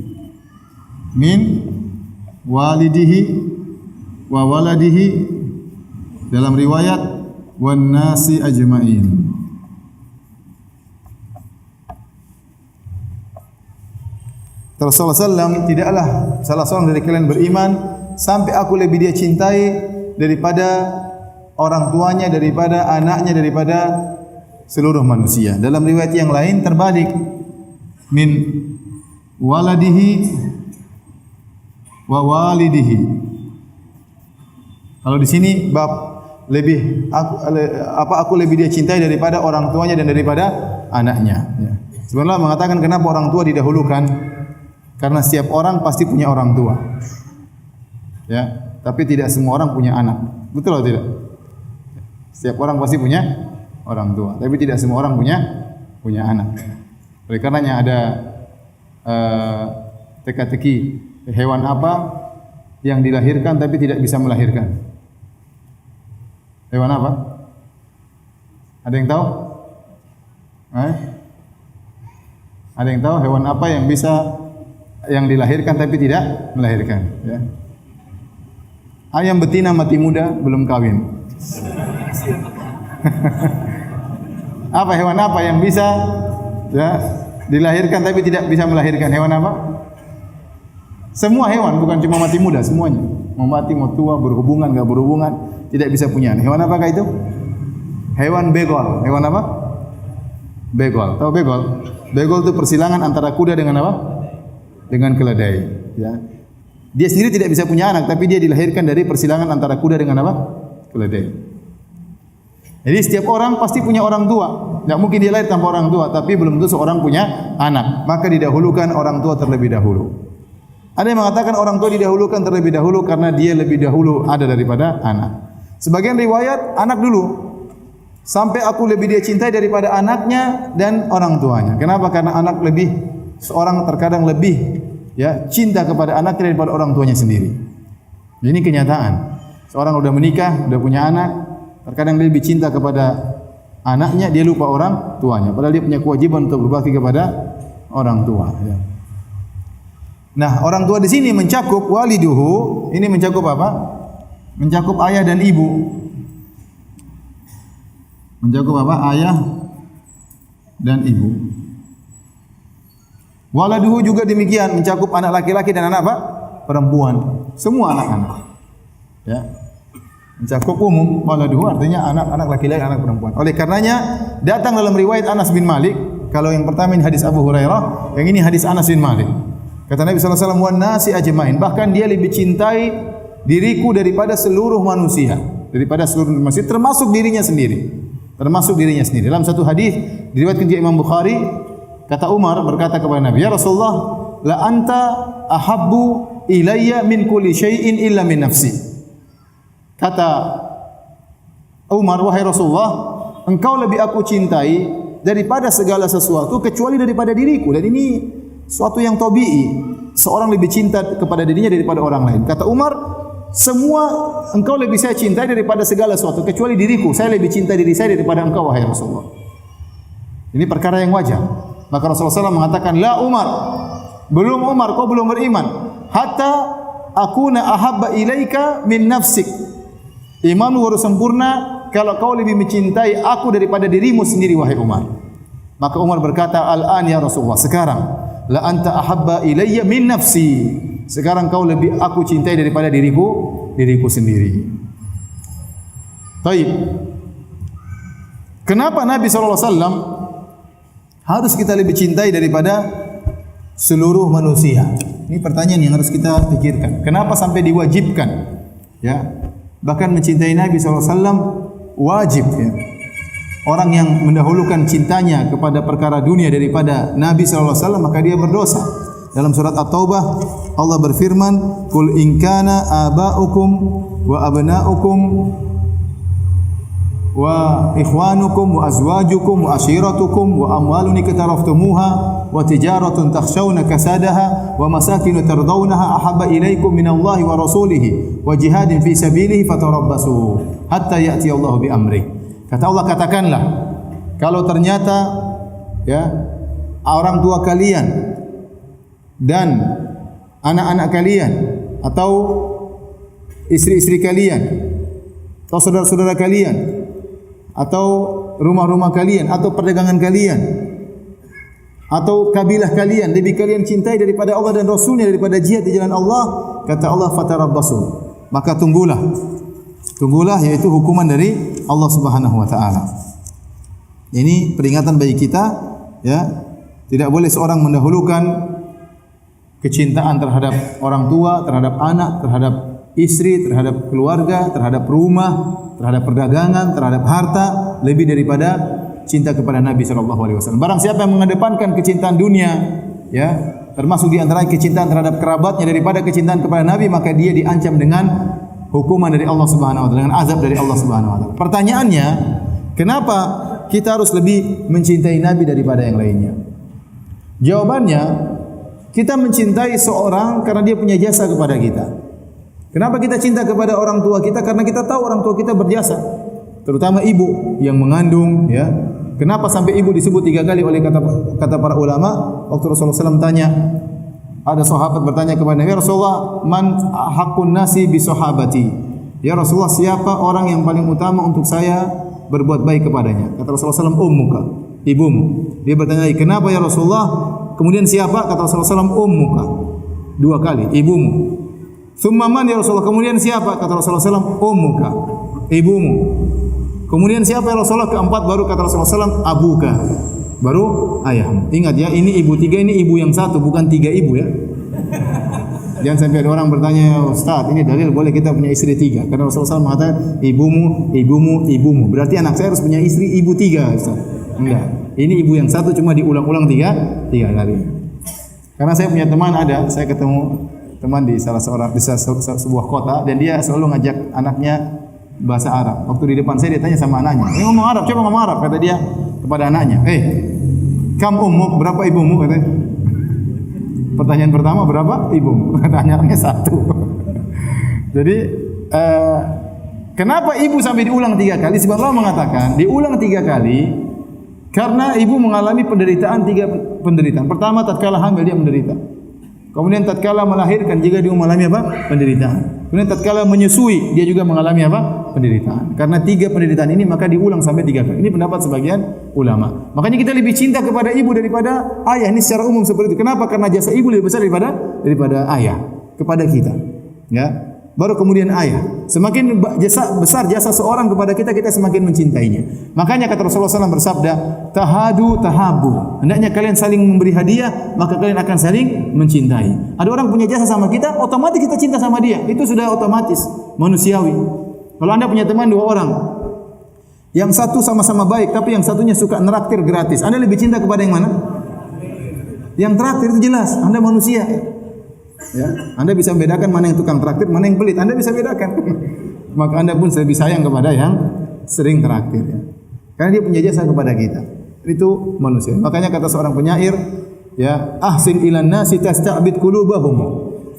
min walidihi wa waladihi, dalam riwayat wan nasi ajma'in. Rasulullah SAW, tidaklah salah seorang dari kalian beriman sampai aku lebih dia cintai daripada orang tuanya, daripada anaknya, daripada seluruh manusia. Dalam riwayat yang lain terbalik, min waladihi wa walidihi. Kalau di sini bab lebih aku lebih dia cintai daripada orang tuanya dan daripada anaknya. Ya. Sebenarnya mengatakan kenapa orang tua didahulukan? Karena setiap orang pasti punya orang tua, ya. Tapi tidak semua orang punya anak, betul atau tidak? Setiap orang pasti punya orang tua, tapi tidak semua orang punya anak. Oleh karenanya ada teka-teki, hewan apa yang dilahirkan tapi tidak bisa melahirkan? Hewan apa? Ada yang tahu? Ada yang tahu hewan apa yang bisa yang dilahirkan tapi tidak melahirkan? Ya. Ayam betina mati muda belum kawin. Apa hewan apa yang bisa ya dilahirkan tapi tidak bisa melahirkan? Hewan apa? Semua hewan, bukan cuma mati muda, semuanya. Mau mati, mau tua, berhubungan, enggak berhubungan, tidak bisa punya. Hewan apakah itu? Hewan begol. Hewan apa? Begol. Tahu begol? Begol itu persilangan antara kuda dengan apa? Dengan keledai. Ya. Dia sendiri tidak bisa punya anak, tapi dia dilahirkan dari persilangan antara kuda dengan apa? Keledai. Jadi setiap orang pasti punya orang tua. Tidak mungkin dia lahir tanpa orang tua, tapi belum tentu seorang punya anak. Maka didahulukan orang tua terlebih dahulu. Ada yang mengatakan orang tua didahulukan terlebih dahulu karena dia lebih dahulu ada daripada anak. Sebagian riwayat anak dulu. Sampai aku lebih dia cintai daripada anaknya dan orang tuanya. Kenapa? Karena anak seorang terkadang lebih ya cinta kepada anaknya daripada orang tuanya sendiri. Ini kenyataan. Seorang sudah menikah, sudah punya anak, terkadang dia lebih cinta kepada anaknya, dia lupa orang tuanya. Padahal dia punya kewajiban untuk berbakti kepada orang tua. Ya. Nah, orang tua di sini mencakup waliduhu. Ini mencakup apa? Mencakup ayah dan ibu. Mencakup apa? Ayah dan ibu. Waladuhu juga demikian, mencakup anak laki-laki dan anak apa? Perempuan. Semua anak-anak. Ya. Mencakup umum. Waladuhu artinya anak-anak laki-laki, anak perempuan. Oleh karenanya datang dalam riwayat Anas bin Malik. Kalau yang pertama ini hadis Abu Hurairah, yang ini hadis Anas bin Malik. Kata Nabi sallallahu alaihi wasallam, "Wan nasi ajmain." Bahkan dia lebih cintai diriku daripada seluruh manusia, termasuk dirinya sendiri. Dalam satu hadis diriwayatkan oleh Imam Bukhari, kata Umar berkata kepada Nabi, "Ya Rasulullah, la anta ahabbu ilayya min kulli syai'in illa min nafsi." Kata Umar, "Wahai Rasulullah, engkau lebih aku cintai daripada segala sesuatu kecuali daripada diriku." Dan ini suatu yang tabii. Seorang lebih cinta kepada dirinya daripada orang lain. Kata Umar, semua engkau lebih saya cintai daripada segala sesuatu kecuali diriku. Saya lebih cinta diri saya daripada engkau, wahai Rasulullah. Ini perkara yang wajar. Maka Rasulullah SAW mengatakan, "La Umar, belum Umar, kau belum beriman. Hatta akuna ahabba ilaika min nafsik." Imanmu baru sempurna kalau kau lebih mencintai aku daripada dirimu sendiri, wahai Umar. Maka Umar berkata, "Al-an ya Rasulullah, sekarang la anta ahabba ilayya min nafsi." Sekarang kau lebih aku cintai daripada diriku sendiri. Baik. Kenapa Nabi SAW harus kita lebih cintai daripada seluruh manusia? Ini pertanyaan yang harus kita pikirkan. Kenapa sampai diwajibkan? Ya. Bahkan mencintai Nabi SAW wajib, ya. Orang yang mendahulukan cintanya kepada perkara dunia daripada Nabi SAW, maka dia berdosa. Dalam surat At-Taubah Allah berfirman, "Qul in kana aba'ukum wa abna'ukum wa ikhwanukum wa azwajukum wa ashiratukum wa amwalun iktaraftumuha wa tijaratun takhshawna kasadaha wa masakin tardawnaha ahabba ilaykum minallahi wa rasulihi wa jihadin fi sabilihi fatarabbasu hatta ya'ti Allahu bi amri." Kata Allah, katakanlah, kalau ternyata ya orang tua kalian dan anak-anak kalian atau istri-istri kalian atau saudara-saudara kalian atau rumah-rumah kalian atau perdagangan kalian atau kabilah kalian lebih kalian cintai daripada Allah dan Rasulnya, daripada jihad di jalan Allah, kata Allah, fatarabbasu, maka tunggulah, yaitu hukuman dari Allah Subhanahu wa taala. Ini peringatan bagi kita, ya. Tidak boleh seorang mendahulukan kecintaan terhadap orang tua, terhadap anak, terhadap istri, terhadap keluarga, terhadap rumah, terhadap perdagangan, terhadap harta lebih daripada cinta kepada Nabi sallallahu alaihi wasallam. Barang siapa yang mengedepankan kecintaan dunia, ya, termasuk di antara kecintaan terhadap kerabatnya daripada kecintaan kepada Nabi, maka dia diancam dengan hukuman dari Allah Subhanahu wa taala, dengan azab dari Allah Subhanahu wa taala. Pertanyaannya, kenapa kita harus lebih mencintai Nabi daripada yang lainnya? Jawabannya, kita mencintai seorang karena dia punya jasa kepada kita. Kenapa kita cinta kepada orang tua kita? Karena kita tahu orang tua kita berjasa, terutama ibu yang mengandung, ya, Kenapa sampai ibu disebut 3 kali oleh kata para ulama? Waktu Rasulullah SAW tanya, ada sahabat bertanya kepada Nabi, Rasulullah, man haqqun nasi bi sahabati? Ya Rasulullah, siapa orang yang paling utama untuk saya berbuat baik kepadanya? Kata Rasulullah SAW, ummuka, ibumu. Dia bertanya, kenapa ya Rasulullah? Kemudian siapa? Kata Rasulullah SAW, ummuka. 2 kali, ibumu. Thumma man ya Rasulullah? Kemudian siapa? Kata Rasulullah SAW, ummuka, ibumu. Kemudian siapa ya Rasulullah? Keempat baru kata Rasulullah SAW, abuka, baru ayahmu. Ingat ya, ini ibu 3, ini ibu yang 1, bukan 3 ibu ya. Jangan sampai ada orang bertanya, Ustaz, ini dalil boleh kita punya istri 3? Karena Rasulullah SAW mengatakan ibumu, ibumu, ibumu. Berarti anak saya harus punya istri ibu 3, Ustaz. Enggak. Ini ibu yang 1 cuma diulang-ulang 3 kali. Karena saya punya teman saya ketemu teman di salah sebuah kota dan dia selalu ngajak anaknya bahasa Arab. Waktu di depan saya dia tanya sama anaknya, ngomong Arab, coba ngomong Arab, kata dia kepada anaknya. Kam ummuk, berapa ibumu? Katanya. Pertanyaan pertama, berapa ibumu? Kata anaknya 1. Jadi kenapa ibu sampai diulang 3 kali? Sebab Allah mengatakan diulang 3 kali karena ibu mengalami penderitaan 3 penderitaan. Pertama, tatkala hamil dia menderita. Kemudian tatkala melahirkan juga dia mengalami apa? Penderitaan. Kemudian tatkala menyusui dia juga mengalami apa? Penderitaan. Karena 3 penderitaan ini maka diulang sampai 3 kali. Ini pendapat sebagian ulama. Makanya kita lebih cinta kepada ibu daripada ayah. Ini secara umum seperti itu. Kenapa? Karena jasa ibu lebih besar daripada ayah kepada kita. Ya. Baru kemudian ayah. Semakin besar jasa seorang kepada kita, kita semakin mencintainya. Makanya kata Rasulullah SAW bersabda, tahadu tahabu. Hendaknya kalian saling memberi hadiah, maka kalian akan saling mencintai. Ada orang punya jasa sama kita, otomatis kita cinta sama dia. Itu sudah otomatis, manusiawi. Kalau Anda punya teman 2 orang, yang satu sama-sama baik, tapi yang satunya suka neraktir gratis, Anda lebih cinta kepada yang mana? Yang traktir itu jelas, Anda manusia. Ya, Anda bisa membedakan mana yang tukang traktir, mana yang pelit. Anda bisa bedakan. Maka Anda pun lebih sayang kepada yang sering traktir. Ya. Karena dia punya jasa kepada kita. Itu manusia. Makanya kata seorang penyair, ya, ahsin ilan nasi tasta'bid qulubahum,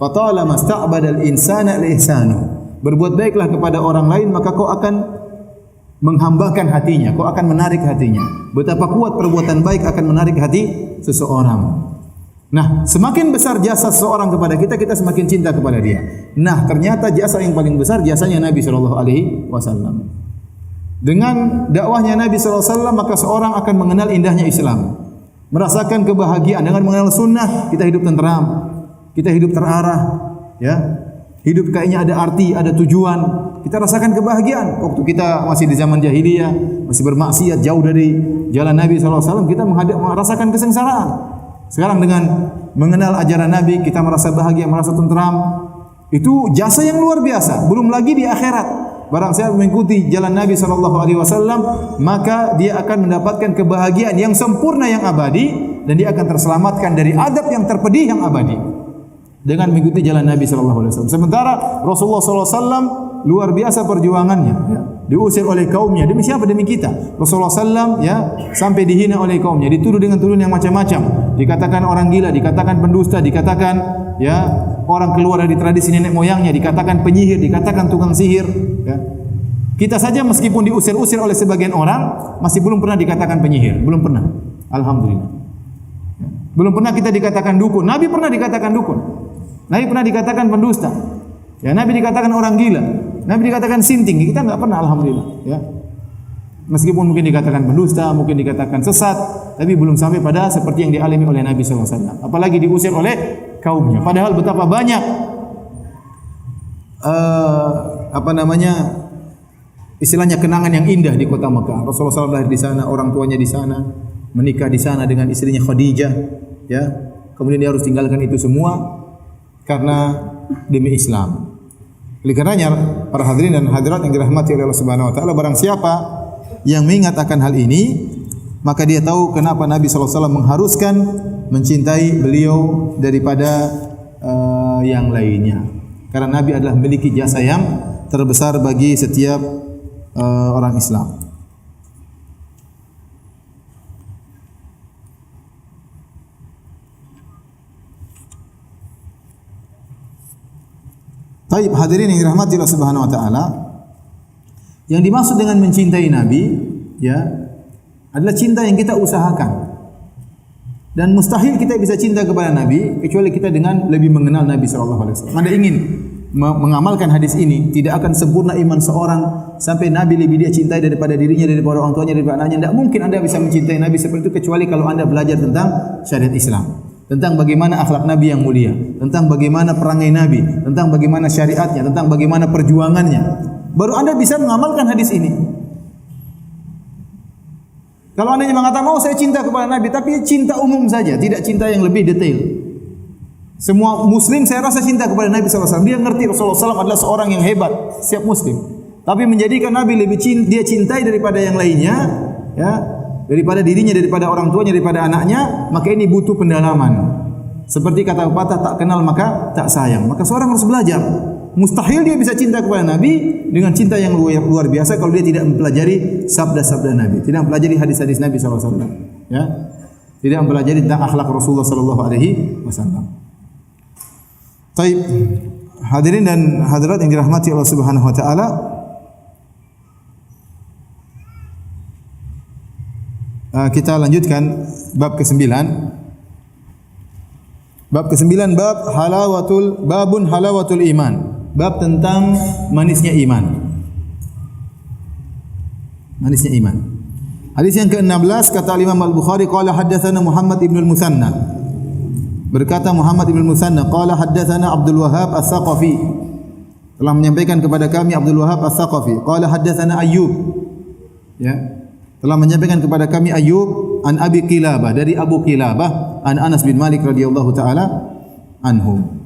fatalama sta'badal insana al-ihsanu. Berbuat baiklah kepada orang lain, maka kau akan menghambakan hatinya, kau akan menarik hatinya. Betapa kuat perbuatan baik akan menarik hati seseorang. Nah, semakin besar jasa seseorang kepada kita, kita semakin cinta kepada dia. Nah, ternyata jasa yang paling besar jasanya Nabi SAW. Dengan dakwahnya Nabi SAW, maka seorang akan mengenal indahnya Islam, merasakan kebahagiaan dengan mengenal sunnah. Kita hidup tenteram, kita hidup terarah, ya. Hidup kayaknya ada arti, ada tujuan. Kita rasakan kebahagiaan. Waktu kita masih di zaman jahiliyah, masih bermaksiat jauh dari jalan Nabi SAW, kita merasakan kesengsaraan. Sekarang dengan mengenal ajaran Nabi, kita merasa bahagia, merasa tenteram. Itu jasa yang luar biasa. Belum lagi di akhirat. Barang siapa mengikuti jalan Nabi SAW, maka dia akan mendapatkan kebahagiaan yang sempurna, yang abadi, dan dia akan terselamatkan dari adab yang terpedih, yang abadi, dengan mengikuti jalan Nabi SAW. Sementara Rasulullah SAW luar biasa perjuangannya, ya. Diusir oleh kaumnya. Demi siapa? Demi kita. Rasulullah SAW, ya, sampai dihina oleh kaumnya, dituduh dengan tuduhan yang macam-macam. Dikatakan orang gila, dikatakan pendusta, dikatakan, ya, orang keluar dari tradisi nenek moyangnya, dikatakan penyihir, dikatakan tukang sihir. Ya. Kita saja meskipun diusir-usir oleh sebagian orang, masih belum pernah dikatakan penyihir, belum pernah. Alhamdulillah. Ya. Belum pernah kita dikatakan dukun. Nabi pernah dikatakan dukun. Nabi pernah dikatakan pendusta. Ya, Nabi dikatakan orang gila. Nabi dikatakan sinting. Kita enggak pernah, alhamdulillah, ya. Meskipun mungkin dikatakan pendusta, mungkin dikatakan sesat, tapi belum sampai pada seperti yang dialami oleh Nabi SAW. Apalagi diusir oleh kaumnya. Padahal betapa banyak istilahnya kenangan yang indah di kota Mekah. Rasulullah SAW lahir di sana, orang tuanya di sana, menikah di sana dengan istrinya Khadijah, ya. Kemudian dia harus tinggalkan itu semua karena demi Islam. Oleh karenanya para hadirin dan hadirat yang dirahmati oleh Allah Subhanahu wa taala, barang siapa yang mengingat akan hal ini, maka dia tahu kenapa Nabi sallallahu alaihi wasallam mengharuskan mencintai beliau daripada yang lainnya. Karena Nabi adalah memiliki jasa yang terbesar bagi setiap orang Islam. Baik, hadirin yang dirahmati Allah Subhanahu wa taala, yang dimaksud dengan mencintai Nabi, ya, adalah cinta yang kita usahakan. Dan mustahil kita bisa cinta kepada Nabi kecuali kita dengan lebih mengenal Nabi sallallahu alaihi wasallam. Anda ingin mengamalkan hadis ini, tidak akan sempurna iman seorang sampai Nabi lebih dia cintai daripada dirinya, daripada orang tuanya, daripada anaknya. Tidak mungkin Anda bisa mencintai Nabi seperti itu kecuali kalau Anda belajar tentang syariat Islam, tentang bagaimana akhlak Nabi yang mulia, tentang bagaimana perangai Nabi, tentang bagaimana syariatnya, tentang bagaimana perjuangannya. Baru Anda bisa mengamalkan hadis ini. Kalau Anda mengatakan, mau saya cinta kepada Nabi, tapi cinta umum saja, tidak cinta yang lebih detail. Semua Muslim saya rasa cinta kepada Nabi SAW. Dia ngerti Rasulullah SAW adalah seorang yang hebat, setiap Muslim. Tapi menjadikan Nabi lebih dia cintai daripada yang lainnya, ya, daripada dirinya, daripada orang tuanya, daripada anaknya, maka ini butuh pendalaman. Seperti kata pepatah, tak kenal maka tak sayang. Maka seorang harus belajar. Mustahil dia bisa cinta kepada Nabi dengan cinta yang luar biasa kalau dia tidak mempelajari sabda-sabda Nabi, tidak mempelajari hadis-hadis Nabi SAW, ya, tidak mempelajari tentang akhlak Rasulullah SAW. Baik, hadirin dan hadirat yang dirahmati Allah Subhanahu Wa Taala, kita lanjutkan bab ke-9. Bab ke-9 babun halawatul iman. Bab tentang manisnya iman. Manisnya iman. Hadis yang ke-16 kata Imam Al-Bukhari qala haddatsana Muhammad ibn al-Musanna. Berkata Muhammad ibn al-Musanna qala haddatsana Abdul Wahhab Ats-Tsaqafi. Telah menyampaikan kepada kami Abdul Wahhab Ats-Tsaqafi. Qala haddatsana Ayyub. Ya. Telah menyampaikan kepada kami Ayyub an Abi Qilabah, dari Abu Qilabah an Anas bin Malik radhiyallahu taala anhu.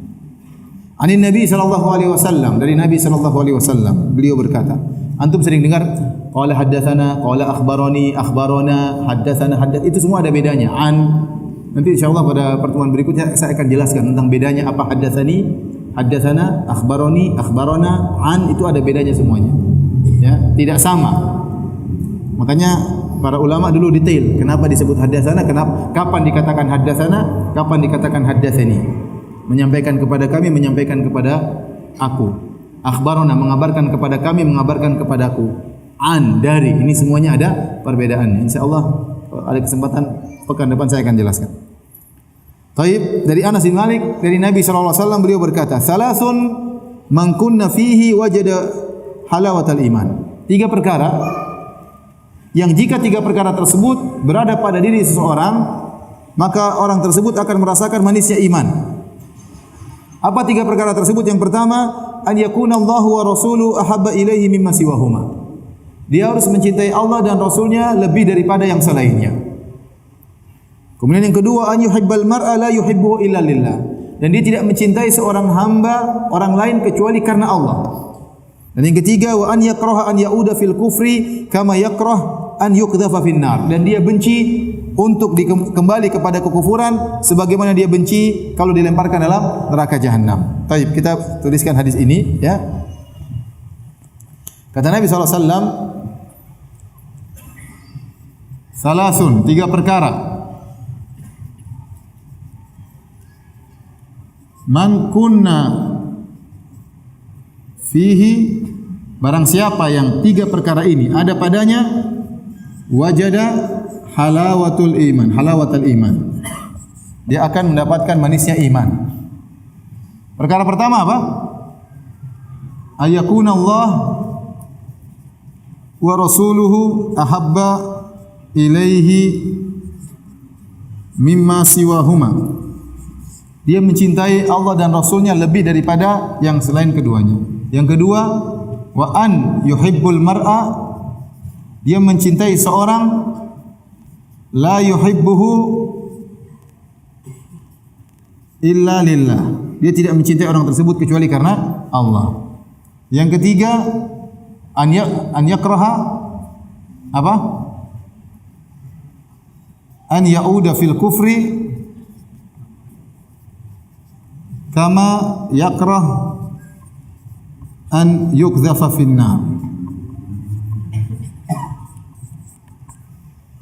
Anin Nabi sallallahu alaihi wasallam, dari Nabi sallallahu alaihi wasallam, beliau berkata, antum sering dengar qala haddatsana, qala akhbarani, akhbarana, haddatsana, itu semua ada bedanya. Nanti insyaallah pada pertemuan berikutnya saya akan jelaskan tentang bedanya apa haddatsani, haddatsana, akhbarani, akhbarana, itu ada bedanya semuanya. Ya, tidak sama. Makanya para ulama dulu detail kenapa disebut haddatsana, kapan dikatakan haddatsana, kapan dikatakan haddatsani. Menyampaikan kepada kami, menyampaikan kepada aku. Akhbarana, mengabarkan kepada kami, mengabarkan kepadaku. Dari, ini semuanya ada perbedaannya. InsyaAllah ada kesempatan pekan depan saya akan jelaskan. Taib, dari Anas bin Malik, dari Nabi SAW beliau berkata, Salasun man kunna fihi wajada halawatal iman. 3 perkara yang jika 3 perkara tersebut berada pada diri seseorang, maka orang tersebut akan merasakan manisnya iman. Apa 3 perkara tersebut? Yang pertama, an yakuna Allah wa rasuluhu ahabba ilaihi mimma siwahuma. Dia harus mencintai Allah dan Rasulnya lebih daripada yang selainnya. Kemudian yang kedua, an yuhibbal mar'a la yuhibbuhu illa lillah. Dan dia tidak mencintai seorang hamba orang lain kecuali karena Allah. Dan yang ketiga, wa an yakraha an yauda fil kufri kama yakrah an yuqdhafa fin nar. Dan dia benci untuk kembali kepada kekufuran sebagaimana dia benci kalau dilemparkan dalam neraka jahanam. Baik, kita tuliskan hadis ini, ya. Kata Nabi SAW, Salasun, 3 perkara. Man kunna fihi, barang siapa yang 3 perkara ini ada padanya, wajada halawatul iman, halawatul iman. Dia akan mendapatkan manisnya iman. Perkara pertama apa? Ayakuna Allah wa rasuluhu ahabba ilaihi mimma siwahuma. Dia mencintai Allah dan Rasulnya lebih daripada yang selain keduanya. Yang kedua, wa an yuhibbul mar'a. Dia mencintai seorang la yuhibbuhu illa lillah. Dia tidak mencintai orang tersebut kecuali karena Allah. Yang ketiga, an yakraha apa? An yauda fil kufri kama yakrah an yukdhafa fin nar.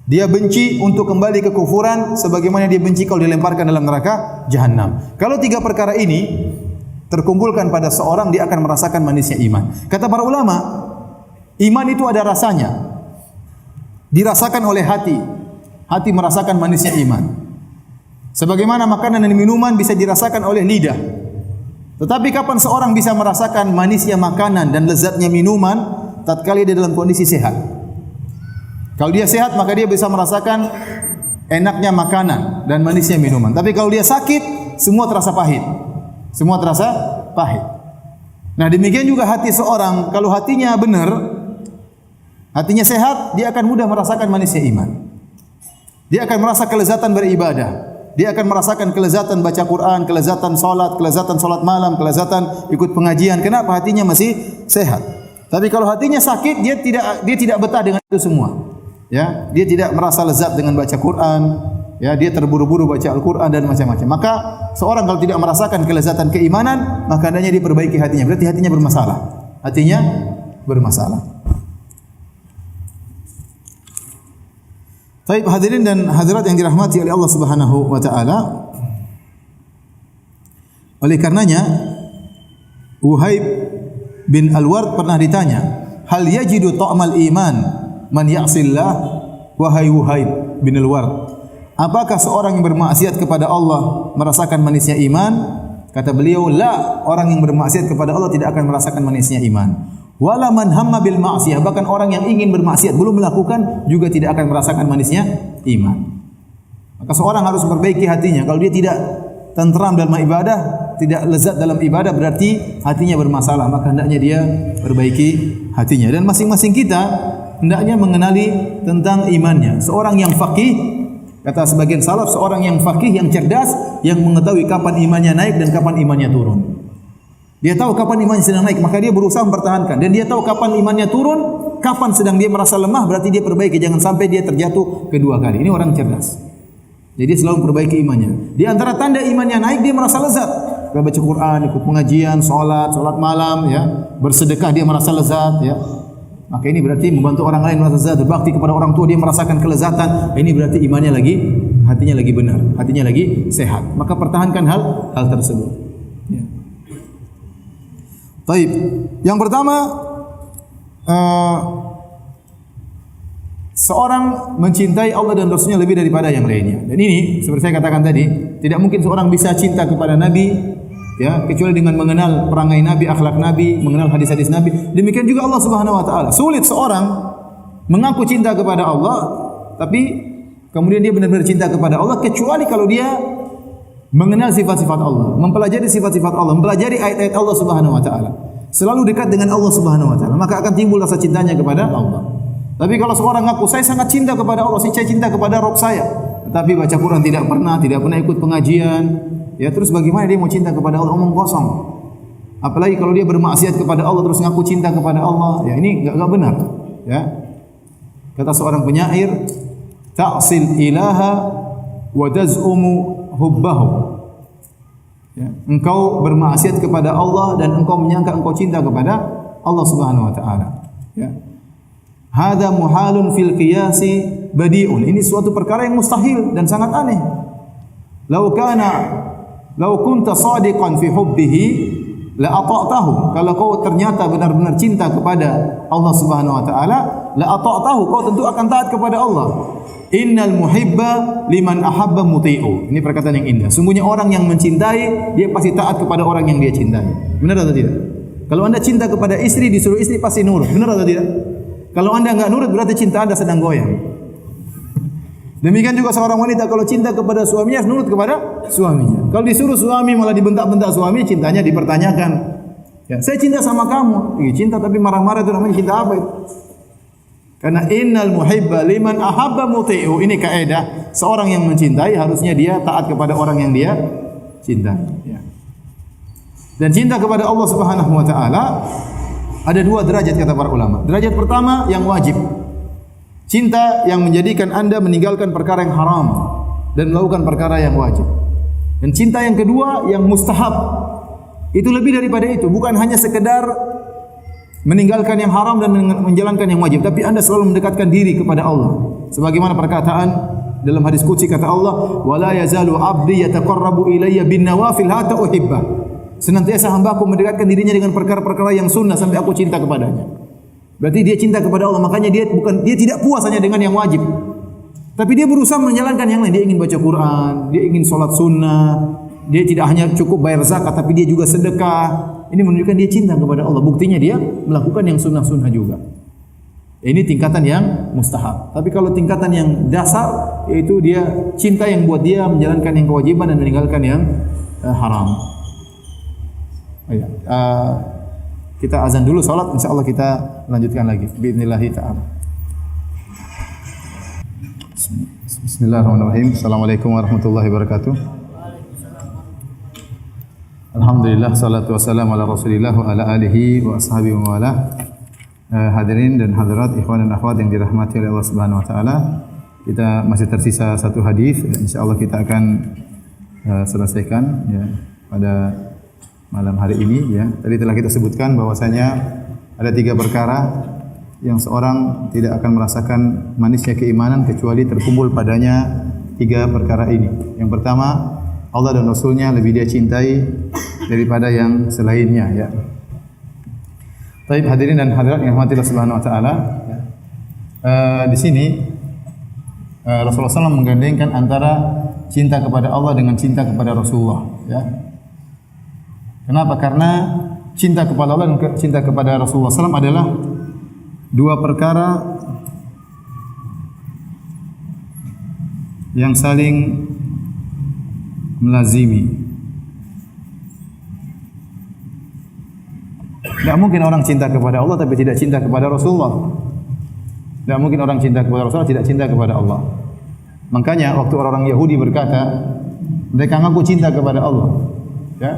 Dia benci untuk kembali ke kufuran sebagaimana dia benci kalau dilemparkan dalam neraka jahanam. Kalau 3 perkara ini terkumpulkan pada seorang, dia akan merasakan manisnya iman. Kata para ulama, iman itu ada rasanya. dirasakan oleh hati. Hati merasakan manisnya iman. Sebagaimana makanan dan minuman bisa dirasakan oleh lidah. Tetapi kapan seorang bisa merasakan manisnya makanan dan lezatnya minuman? Tatkala dia dalam kondisi sehat. Kalau dia sehat, maka dia bisa merasakan enaknya makanan dan manisnya minuman. Tapi kalau dia sakit, semua terasa pahit. Semua terasa pahit. Nah, demikian juga hati seorang, kalau hatinya benar, hatinya sehat, dia akan mudah merasakan manisnya iman. Dia akan merasa kelezatan beribadah. Dia akan merasakan kelezatan baca Quran, kelezatan salat malam, kelezatan ikut pengajian. Kenapa? Hatinya masih sehat. Tapi kalau hatinya sakit, dia tidak betah dengan itu semua. Ya, dia tidak merasa lezat dengan baca Quran. Ya, dia terburu-buru baca Al-Quran dan macam-macam. Maka seorang kalau tidak merasakan kelezatan keimanan, maka hendaknya diperbaiki hatinya. Berarti hatinya bermasalah. Hatinya bermasalah. Baik, hadirin dan hadirat yang dirahmati oleh Allah Subhanahu wa taala. Oleh karenanya Wuhaib bin Al-Ward pernah ditanya, "Hal yajidu ta'mal iman man ya'sillah?" Wahai Wuhaib bin Al-Ward, apakah seorang yang bermaksiat kepada Allah merasakan manisnya iman? Kata beliau, la, orang yang bermaksiat kepada Allah tidak akan merasakan manisnya iman. Wala man hamma bil ma'siyah, bahkan orang yang ingin bermaksiat belum melakukan juga tidak akan merasakan manisnya iman. Maka seorang harus memperbaiki hatinya. Kalau dia tidak tenteram dalam ibadah, tidak lezat dalam ibadah, berarti hatinya bermasalah. Maka hendaknya dia perbaiki hatinya. Dan masing-masing kita hendaknya mengenali tentang imannya. Seorang yang faqih, kata sebagian salaf, seorang yang faqih, yang cerdas, yang mengetahui kapan imannya naik dan kapan imannya turun. Dia tahu kapan imannya sedang naik, maka dia berusaha mempertahankan. Dan dia tahu kapan imannya turun, kapan sedang dia merasa lemah, berarti dia perbaiki. Jangan sampai dia terjatuh kedua kali. Ini orang cerdas. Jadi selalu perbaiki imannya. Di antara tanda imannya naik, dia merasa lezat. Dia baca Quran, ikut pengajian, salat malam, ya, bersedekah dia merasa lezat, ya. Maka ini berarti membantu orang lain merasa lezat, berbakti kepada orang tua dia merasakan kelezatan. Ini berarti imannya lagi, hatinya lagi benar, hatinya lagi sehat. Maka pertahankan hal tersebut. Ya. Baik, yang pertama, seorang mencintai Allah dan Rasulnya lebih daripada yang lainnya. Dan ini seperti saya katakan tadi, tidak mungkin seorang bisa cinta kepada Nabi, ya, kecuali dengan mengenal perangai Nabi, akhlak Nabi, mengenal hadis-hadis Nabi. Demikian juga Allah Subhanahu wa taala. Sulit seorang mengaku cinta kepada Allah, tapi kemudian dia benar-benar cinta kepada Allah, kecuali kalau dia mengenal sifat-sifat Allah, mempelajari sifat-sifat Allah, mempelajari ayat-ayat Allah Subhanahu wa taala. Selalu dekat dengan Allah Subhanahu wa taala, maka akan timbul rasa cintanya kepada Allah. Tapi kalau seorang ngaku saya sangat cinta kepada Allah, saya cinta kepada Rabb saya, tetapi baca Quran tidak pernah ikut pengajian, ya, terus bagaimana dia mau cinta kepada Allah? Omong kosong. Apalagi kalau dia bermaksiat kepada Allah terus ngaku cinta kepada Allah, ya ini enggak benar, ya. Kata seorang penyair, ta'sil ilaha wa taz'umu hubbahu. Ya, engkau bermaksiat kepada Allah dan engkau menyangka engkau cinta kepada Allah Subhanahu wa taala. Ya. Hadza muhalun fil qiyasi badi'un. Ini suatu perkara yang mustahil dan sangat aneh. Law kunta shadiqan fi hubbihi la ata'tahu. Kalau kau ternyata benar-benar cinta kepada Allah Subhanahu wa taala, la ata'tahu, kau tentu akan taat kepada Allah. Innal muhibba liman ahabba muti'u. Ini perkataan yang indah. Sungguhnya orang yang mencintai, dia pasti taat kepada orang yang dia cintai. Benar atau tidak? Kalau Anda cinta kepada istri, disuruh istri pasti nurut. Benar atau tidak? Kalau Anda enggak nurut, berarti cinta Anda sedang goyang. Demikian juga seorang wanita kalau cinta kepada suaminya, harus nurut kepada suaminya. Kalau disuruh suami malah dibentak-bentak suami, cintanya dipertanyakan. Ya, saya cinta sama kamu. Cinta tapi marah-marah, itu namanya cinta apa itu? Karena innal muhibba liman ahabba muti'u. Ini kaidah, seorang yang mencintai harusnya dia taat kepada orang yang dia cintai, ya. Dan cinta kepada Allah Subhanahu wa taala ada dua derajat kata para ulama. Derajat pertama yang wajib. Cinta yang menjadikan Anda meninggalkan perkara yang haram dan melakukan perkara yang wajib. Dan cinta yang kedua yang mustahab. Itu lebih daripada itu, bukan hanya sekedar meninggalkan yang haram dan menjalankan yang wajib, tapi Anda selalu mendekatkan diri kepada Allah. Sebagaimana perkataan dalam hadis qudsi kata Allah, "Wala yazalu 'abdi yataqarrabu ilayya bin nawafil hatta uhibbah." Senantiasa hamba-Ku mendekatkan dirinya dengan perkara-perkara yang sunnah sampai aku cinta kepadanya. Berarti dia cinta kepada Allah, makanya dia tidak puas hanya dengan yang wajib. Tapi dia berusaha menjalankan yang lain. Dia ingin baca Quran, dia ingin sholat sunnah, dia tidak hanya cukup bayar zakat, tapi dia juga sedekah. Ini menunjukkan dia cinta kepada Allah. Buktinya dia melakukan yang sunnah-sunnah juga. Ini tingkatan yang mustahab. Tapi kalau tingkatan yang dasar, yaitu dia cinta yang buat dia menjalankan yang kewajiban dan meninggalkan yang haram. Kita azan dulu salat, insyaallah kita lanjutkan lagi biidznillah taala. Bismillahirrahmanirrahim. Assalamualaikum warahmatullahi wabarakatuh. Alhamdulillah, salatu wassalamu ala Rasulillah wa ala alihi wa ashabihi wa wala. Hadirin dan hadirat, ikhwan dan akhwat yang dirahmati oleh Allah Subhanahu wa taala. Kita masih tersisa satu hadis, insyaallah kita akan selesaikan ya pada malam hari ini ya. Tadi telah kita sebutkan bahwasanya ada 3 perkara yang seorang tidak akan merasakan manisnya keimanan kecuali terkumpul padanya 3 perkara ini. Yang pertama, Allah dan Rasulnya lebih dia cintai daripada yang selainnya ya. Baik hadirin dan hadirat yang dirahmati Allah Subhanahu wa taala. Di sini Rasulullah SAW menggandengkan antara cinta kepada Allah dengan cinta kepada Rasulullah ya. Kenapa? Karena cinta kepada Allah dan cinta kepada Rasulullah SAW adalah 2 perkara yang saling melazimi. Tidak mungkin orang cinta kepada Allah tapi tidak cinta kepada Rasulullah. Tidak mungkin orang cinta kepada Rasulullah tidak cinta kepada Allah. Makanya waktu orang-orang Yahudi berkata, mereka mengaku cinta kepada Allah. Ya.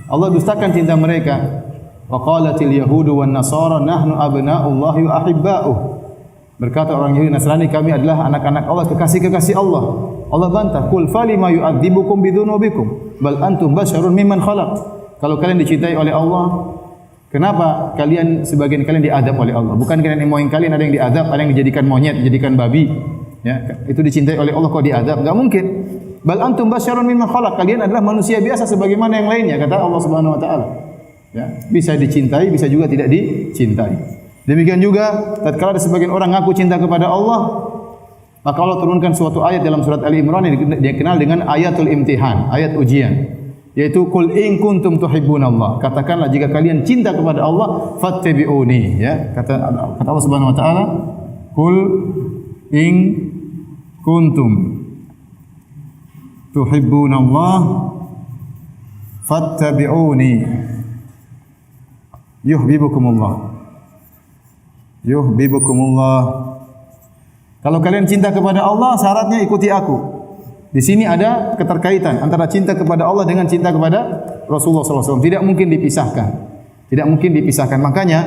Allah dustakan cinta mereka. Wa qalatil yahudu wan nasara nahnu abna'ullahi wa ahibba'uh. Berkata orang Yahudi Nasrani, kami adalah anak-anak Allah, kekasih-kekasih Allah. Allah bantah, "Qul falima yu'adzibukum bidzunubikum bal antum basyarun mimman khalaq." Kalau kalian dicintai oleh Allah, kenapa sebagian kalian diadab oleh Allah? Bukan karena moyang kalian ada yang diadab, ada yang dijadikan monyet, dijadikan babi. Ya, itu dicintai oleh Allah kok diadab? Enggak mungkin. Bal antum basyarun mimman khalaq. Kalian adalah manusia biasa sebagaimana yang lainnya, kata Allah Subhanahu wa taala. Ya, bisa dicintai, bisa juga tidak dicintai. Demikian juga tatkala ada sebagian orang ngaku cinta kepada Allah, maka Allah turunkan suatu ayat dalam surat Ali Imran yang dikenal dengan ayatul imtihan, ayat ujian. Yaitu qul in kuntum tuhibbunallah. Katakanlah jika kalian cinta kepada Allah, fattabi'uni, ya. Kata Allah Subhanahu wa taala, qul in kuntum tuhibbunallah fattabi'uni yuhibbukumullah. Kalau kalian cinta kepada Allah, syaratnya ikuti aku. Di sini ada keterkaitan antara cinta kepada Allah dengan cinta kepada Rasulullah SAW. Tidak mungkin dipisahkan. Tidak mungkin dipisahkan. Makanya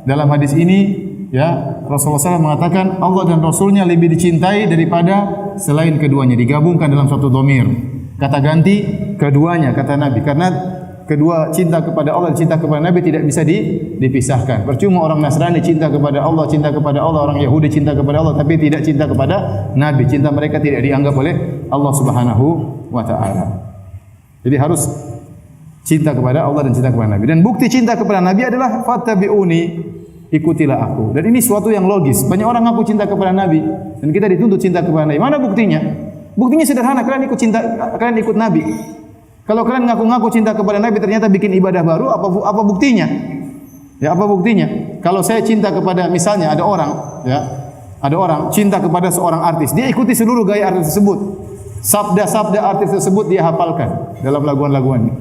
dalam hadis ini ya Rasulullah SAW mengatakan Allah dan Rasulnya lebih dicintai daripada selain keduanya. Digabungkan dalam suatu dhamir. Kata ganti keduanya, kata Nabi. Karena kedua cinta kepada Allah dan cinta kepada Nabi tidak bisa dipisahkan. Percuma orang Nasrani cinta kepada Allah, orang Yahudi cinta kepada Allah tapi tidak cinta kepada Nabi. Cinta mereka tidak dianggap oleh Allah Subhanahu wa taala. Jadi harus cinta kepada Allah dan cinta kepada Nabi. Dan bukti cinta kepada Nabi adalah fattabi'uni, ikutilah aku. Dan ini suatu yang logis. Banyak orang ngaku cinta kepada Nabi dan kita dituntut cinta kepada Nabi. Mana buktinya? Buktinya sederhana, kalian ikut Nabi. Kalau kalian ngaku-ngaku cinta kepada Nabi ternyata bikin ibadah baru, apa buktinya? Ya, apa buktinya? Kalau saya cinta kepada, misalnya ada orang cinta kepada seorang artis, dia ikuti seluruh gaya artis tersebut. Sabda-sabda artis tersebut dia hafalkan dalam lagu-laguannya.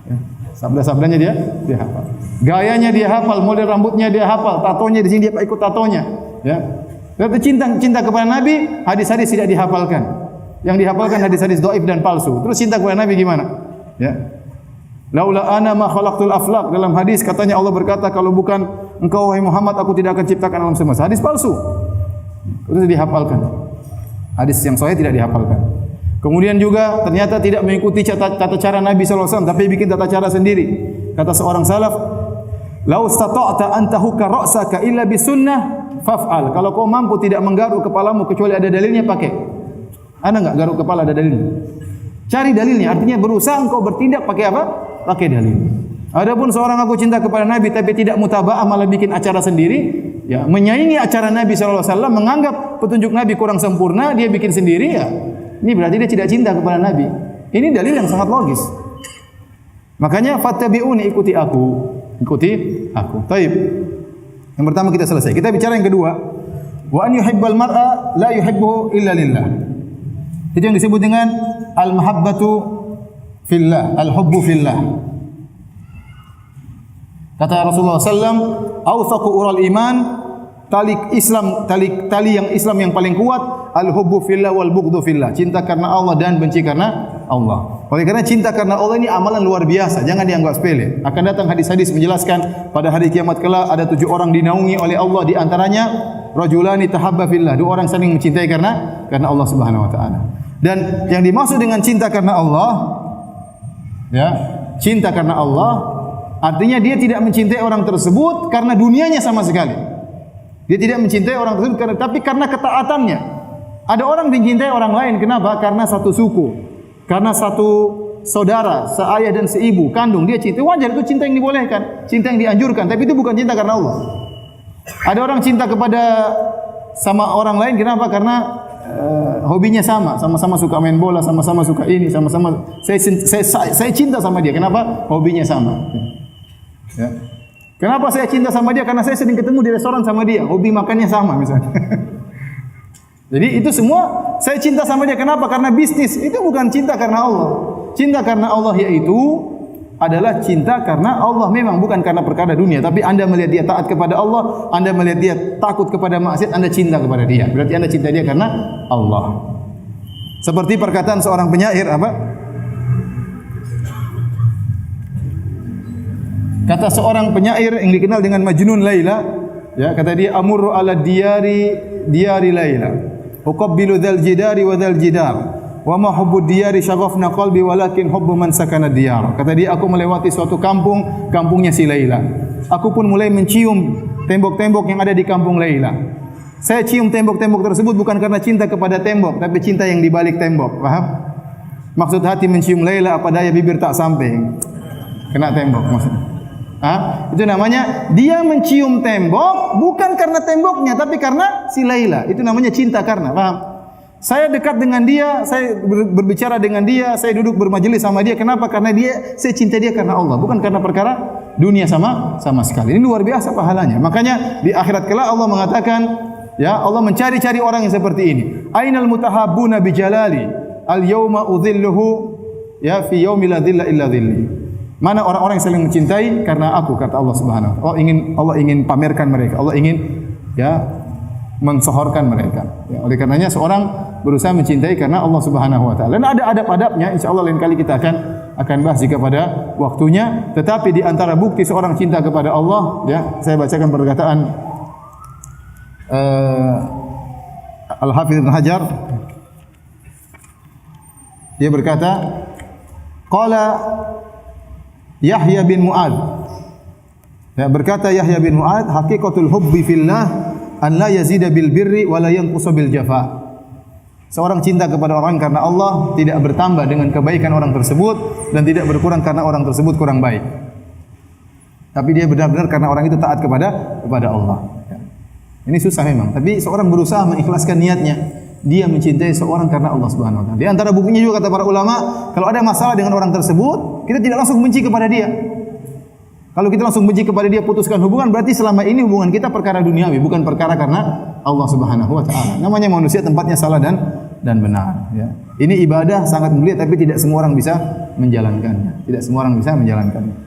Ya, sabda-sabdanya dia hafal. Gayanya dia hafal, model rambutnya dia hafal, tatonya di sini dia ikut tatonya, ya. Berarti cinta kepada Nabi, hadis-hadis tidak dihafalkan. Yang dihafalkan hadis-hadis dhaif dan palsu. Terus cinta kepada Nabi gimana? Ya. Laula ana ma khalaqtul aflaq. Dalam hadis katanya Allah berkata, kalau bukan engkau wahai Muhammad aku tidak akan ciptakan alam semesta. Hadis palsu. Terus dihafalkan. Hadis yang sahih tidak dihafalkan. Kemudian juga ternyata tidak mengikuti tata cara Nabi SAW, tapi bikin tata cara sendiri. Kata seorang salaf, "Lau stata'ta an tahukka ra'saka illa bisunnah faf'al." Kalau kau mampu tidak menggaruk kepalamu kecuali ada dalilnya, pakai. Ada enggak garuk kepala ada dalilnya? Cari dalilnya, artinya berusaha engkau bertindak pakai apa? Pakai dalil. Adapun seorang aku cinta kepada Nabi tapi tidak mutaba'ah malah bikin acara sendiri, ya, menyaingi acara Nabi sallallahu alaihi wasallam, menganggap petunjuk Nabi kurang sempurna, dia bikin sendiri, ya. Ini berarti dia tidak cinta kepada Nabi. Ini dalil yang sangat logis. Makanya fattabi'uni, ikuti aku. Ikuti aku. Taib. Yang pertama kita selesai. Kita bicara yang kedua. Wa an yuhibbal mar'a la yuhibbuhu illa lillah. Itu yang disebut dengan al-mahabbatu fillah, al-hubbu fillah. Kata Rasulullah SAW, awthaqu ural iman, tali yang Islam yang paling kuat, al-hubbu fillah wal bughdu fillah. Cinta karena Allah dan benci karena Allah. Oleh karena cinta karena Allah ini amalan luar biasa, jangan dianggap sepele. Akan datang hadis-hadis menjelaskan pada hari kiamat kelak ada 7 orang dinaungi oleh Allah, di antaranya rajulani tahabba fillah, 2 orang saling mencintai karena Allah Subhanahu wa taala. Dan yang dimaksud dengan cinta karena Allah, ya, cinta karena Allah artinya dia tidak mencintai orang tersebut karena dunianya sama sekali. Dia tidak mencintai orang tersebut tapi karena ketaatannya. Ada orang mencintai orang lain, kenapa? Karena satu suku, karena satu saudara, seayah dan seibu, kandung, dia cinta. Wajar, itu cinta yang dibolehkan, cinta yang dianjurkan, tapi itu bukan cinta karena Allah. Ada orang cinta kepada sama orang lain, kenapa? Karena hobinya sama-sama suka main bola, sama-sama suka ini, sama-sama saya cinta sama dia. Kenapa? Hobinya sama. Ya. Kenapa saya cinta sama dia? Karena saya sering ketemu di restoran sama dia, hobi makannya sama misalnya. Jadi itu semua saya cinta sama dia. Kenapa? Karena bisnis. Itu bukan cinta karena Allah. Cinta karena Allah yaitu adalah cinta karena Allah memang, bukan karena perkara dunia. Tapi Anda melihat dia taat kepada Allah, Anda melihat dia takut kepada maksiat, Anda cinta kepada dia. Berarti Anda cinta dia karena Allah. Seperti perkataan seorang penyair, apa? Kata seorang penyair yang dikenal dengan Majnun Laila, ya, kata dia, amurru ala diyari Laila, uqabbilu dzal jidari wa dzal jidar, wa ma hubbu diyari syaghafna qalbi walakin hubbu man sakana diyar. Kata dia, aku melewati suatu kampung, kampungnya si Laila. Aku pun mulai mencium tembok-tembok yang ada di kampung Laila. Saya cium tembok-tembok tersebut bukan karena cinta kepada tembok, tapi cinta yang di balik tembok. Paham? Maksud hati mencium Laila, apa daya bibir tak sampai kena tembok maksudnya. Itu namanya dia mencium tembok bukan karena temboknya, tapi karena si Laila. Itu namanya cinta karena, paham? Saya dekat dengan dia, saya berbicara dengan dia, saya duduk bermajelis sama dia. Kenapa? Karena saya cinta dia karena Allah, bukan karena perkara dunia sama sekali. Ini luar biasa pahalanya. Makanya di akhirat kelak Allah mengatakan, ya, Allah mencari-cari orang yang seperti ini. Ainal mutahabbuna bi jalali, al yauma udhilluhu, ya, fi yaumi la dhilla illa dhilli. Mana orang-orang yang saling mencintai karena aku, kata Allah Subhanahu wa taala. Allah ingin pamerkan mereka. Allah ingin, ya, mensohorkan mereka. Ya, oleh karenanya seorang berusaha mencintai karena Allah Subhanahu wa taala. Dan ada adab-adabnya, insyaallah lain kali kita akan bahas jika pada waktunya. Tetapi di antara bukti seorang cinta kepada Allah, ya, saya bacakan perkataan Al-Hafidz Ibnu Hajar. Dia berkata, qala Yahya bin Mu'ad, ya, berkata Yahya bin Mu'ad, haqiqatul hubbi fillah an la yazida bil birri wa la yanqusa bil jafa. Seorang cinta kepada orang karena Allah tidak bertambah dengan kebaikan orang tersebut dan tidak berkurang karena orang tersebut kurang baik. Tapi dia benar-benar karena orang itu taat kepada Allah. Ya. Ini susah memang, tapi seorang berusaha mengikhlaskan niatnya. Dia mencintai seorang karena Allah Subhanahu wa taala. Di antara buktinya juga kata para ulama, kalau ada masalah dengan orang tersebut, kita tidak langsung benci kepada dia. Kalau kita langsung benci kepada dia, putuskan hubungan, berarti selama ini hubungan kita perkara duniawi, bukan perkara karena Allah Subhanahu wa taala. Namanya manusia tempatnya salah dan benar, ya. Ini ibadah sangat mulia, tapi tidak semua orang bisa menjalankannya. Tidak semua orang bisa menjalankannya.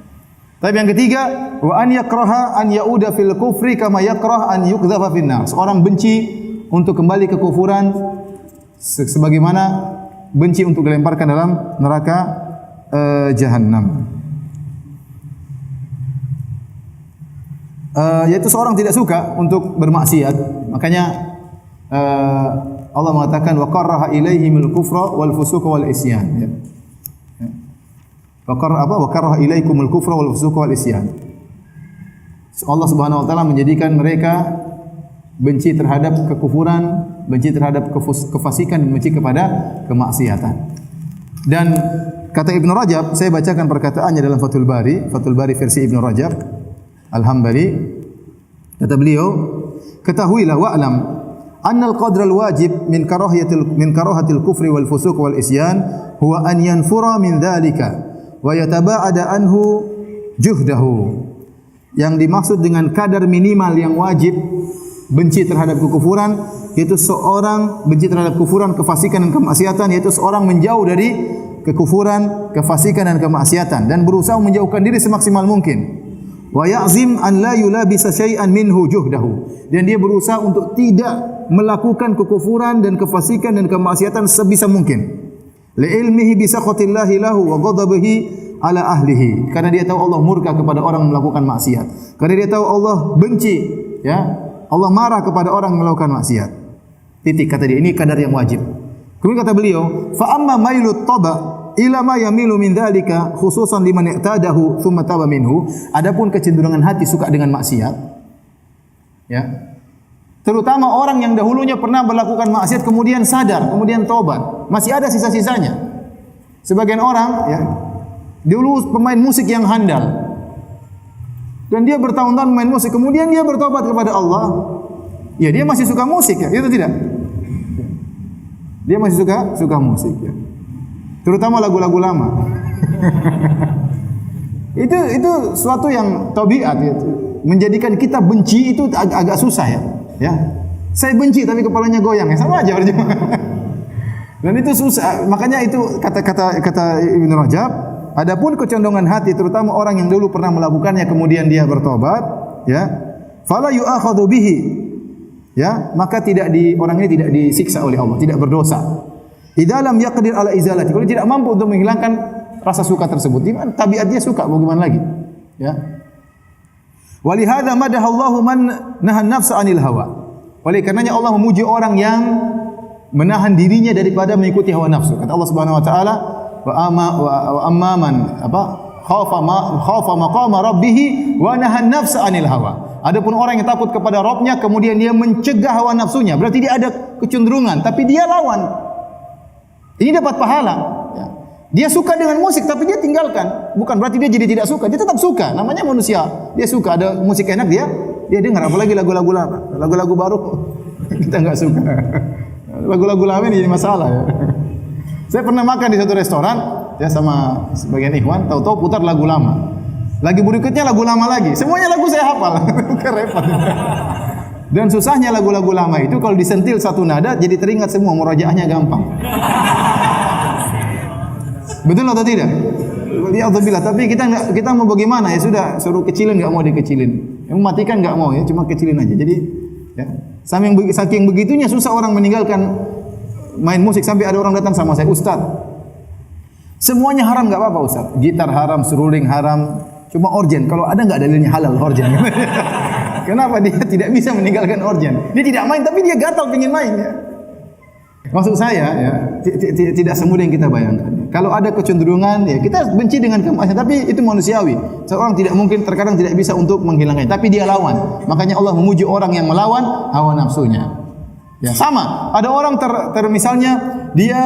Tapi yang ketiga, wa an yakraha an yauda fil kufri kama yakrah an yuqdhafa fin nar. Seorang benci untuk kembali ke kufuran sebagaimana benci untuk dilemparkan dalam neraka Jahannam. Yaitu seorang tidak suka untuk bermaksiat. Makanya Allah mengatakan wa karaha ilaihimul kufra wal fusuqa wal isyan, ya. Wa karaha ilaikumul kufra wal fusuqa wal isyan. Allah Subhanahu wa taala menjadikan mereka benci terhadap kekufuran, benci terhadap kefasikan, dan benci kepada kemaksiatan. Dan kata Ibnu Rajab, saya bacakan perkataannya dalam Fathul Bari versi Ibnu Rajab Al-Hambali. Kata beliau, ketahuilah wa'lam annal qadral wajib min karahatil kufri wal fusuq wal isyan huwa an yanfura min dzalika wa yataba'ada anhu juhdahu. Yang dimaksud dengan kadar minimal yang wajib benci terhadap kekufuran, yaitu seorang benci terhadap kufuran, kefasikan dan kemaksiatan, yaitu seorang menjauh dari kekufuran, kefasikan dan kemaksiatan dan berusaha menjauhkan diri semaksimal mungkin. Wa ya'zim an la yulabisa syai'an minhu juhdahu, dan dia berusaha untuk tidak melakukan kekufuran dan kefasikan dan kemaksiatan sebisa mungkin. Li ilmihi bi sakhatillahi lahu wa ghadabihi ala ahlihi, karena dia tahu Allah murka kepada orang yang melakukan maksiat. Karena dia tahu Allah benci, ya, Allah marah kepada orang yang melakukan maksiat. Titik, kata dia, ini kadar yang wajib. Kemudian kata beliau, fa amma mailut taba ila ma yamilu min dzalika khususan liman i'tadahu thumma taba minhu. Adapun kecenderungan hati suka dengan maksiat, ya, terutama orang yang dahulunya pernah melakukan maksiat kemudian sadar, kemudian taubat, masih ada sisa-sisanya. Sebagian orang, ya, dulu pemain musik yang handal dan dia bertahun-tahun main musik, kemudian dia bertobat kepada Allah, ya dia masih suka musik, ya, itu tidak? Dia masih suka musik, ya. Terutama lagu-lagu lama. itu suatu yang tabiat, ya. Menjadikan kita benci itu agak susah, ya. Ya. Saya benci tapi kepalanya goyang, ya, sama aja percuma. Dan itu susah, makanya itu kata Ibnu Rajab, adapun kecenderungan hati terutama orang yang dulu pernah melakukannya kemudian dia bertobat, ya, fala yu'akhadhu bihi, ya, maka orang ini tidak disiksa oleh Allah, tidak berdosa. Idza lam yaqdir ala izalati, kalau tidak mampu untuk menghilangkan rasa suka tersebut, gimana tabiat dia suka, bagaimana lagi, ya. Walihada madahallahu man nahan nafsa anil hawa. Oleh karenanya Allah memuji orang yang menahan dirinya daripada mengikuti hawa nafsu. Kata Allah Subhanahu wa taala, wa amma man khafa maqama rabbih wa nahan nafsa anil hawa. Adapun orang yang takut kepada Rabbnya kemudian dia mencegah hawa nafsunya, berarti dia ada kecenderungan tapi dia lawan. Ini dapat pahala, ya. Dia suka dengan musik tapi dia tinggalkan. Bukan berarti dia jadi tidak suka, dia tetap suka. Namanya manusia. Dia suka, ada musik enak dia dengar, apalagi lagu-lagu lama. Lagu-lagu baru kita enggak suka. Lagu-lagu lama ini jadi masalah, ya. Saya pernah makan di satu restoran, ya, sama sebagian ikhwan, tahu-tahu putar lagu lama. Lagi berikutnya lagu lama lagi. Semuanya lagu saya hafal. Repot. Dan susahnya lagu-lagu lama itu kalau disentil satu nada jadi teringat semua, murajaahnya gampang. Betul atau tidak? Ya alhamdulillah, tapi kita mau bagaimana, ya sudah, suruh kecilin enggak mau dikecilin. Yang matikan enggak mau, ya, cuma kecilin aja. Jadi, ya, saking begitunya susah orang meninggalkan main musik sampai ada orang datang sama saya, Ustaz, semuanya haram enggak apa-apa Ustaz. Gitar haram, seruling haram, cuma organ. Kalau ada enggak dalilnya halal organ? Kenapa dia tidak bisa meninggalkan organ? Dia tidak main tapi dia gatal pengen main, ya. Maksud saya, ya, tidak semudah yang kita bayangkan. Kalau ada kecenderungan, ya, kita benci dengan kemaksiatan, tapi itu manusiawi. Seorang tidak mungkin, terkadang tidak bisa untuk menghilangkannya, tapi dia lawan. Makanya Allah memuji orang yang melawan hawa nafsunya. Ya, sama. Ada orang misalnya dia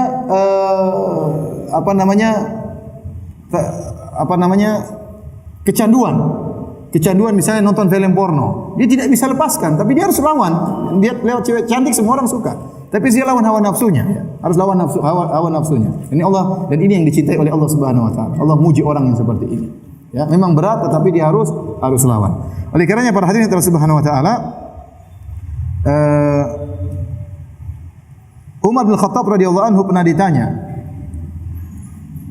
kecanduan misalnya nonton film porno. Dia tidak bisa lepaskan, tapi dia harus lawan. Dia lewat cewek cantik semua orang suka. Tapi dia lawan hawa nafsunya, ya. Harus lawan hawa nafsunya. Ini Allah, dan ini yang dicintai oleh Allah Subhanahu wa taala. Allah muji orang yang seperti ini. Ya, memang berat tetapi dia harus lawan. Oleh karenanya para hadirin Allah Subhanahu wa taala, Umar bin Khattab radhiyallahu anhu pernah ditanya,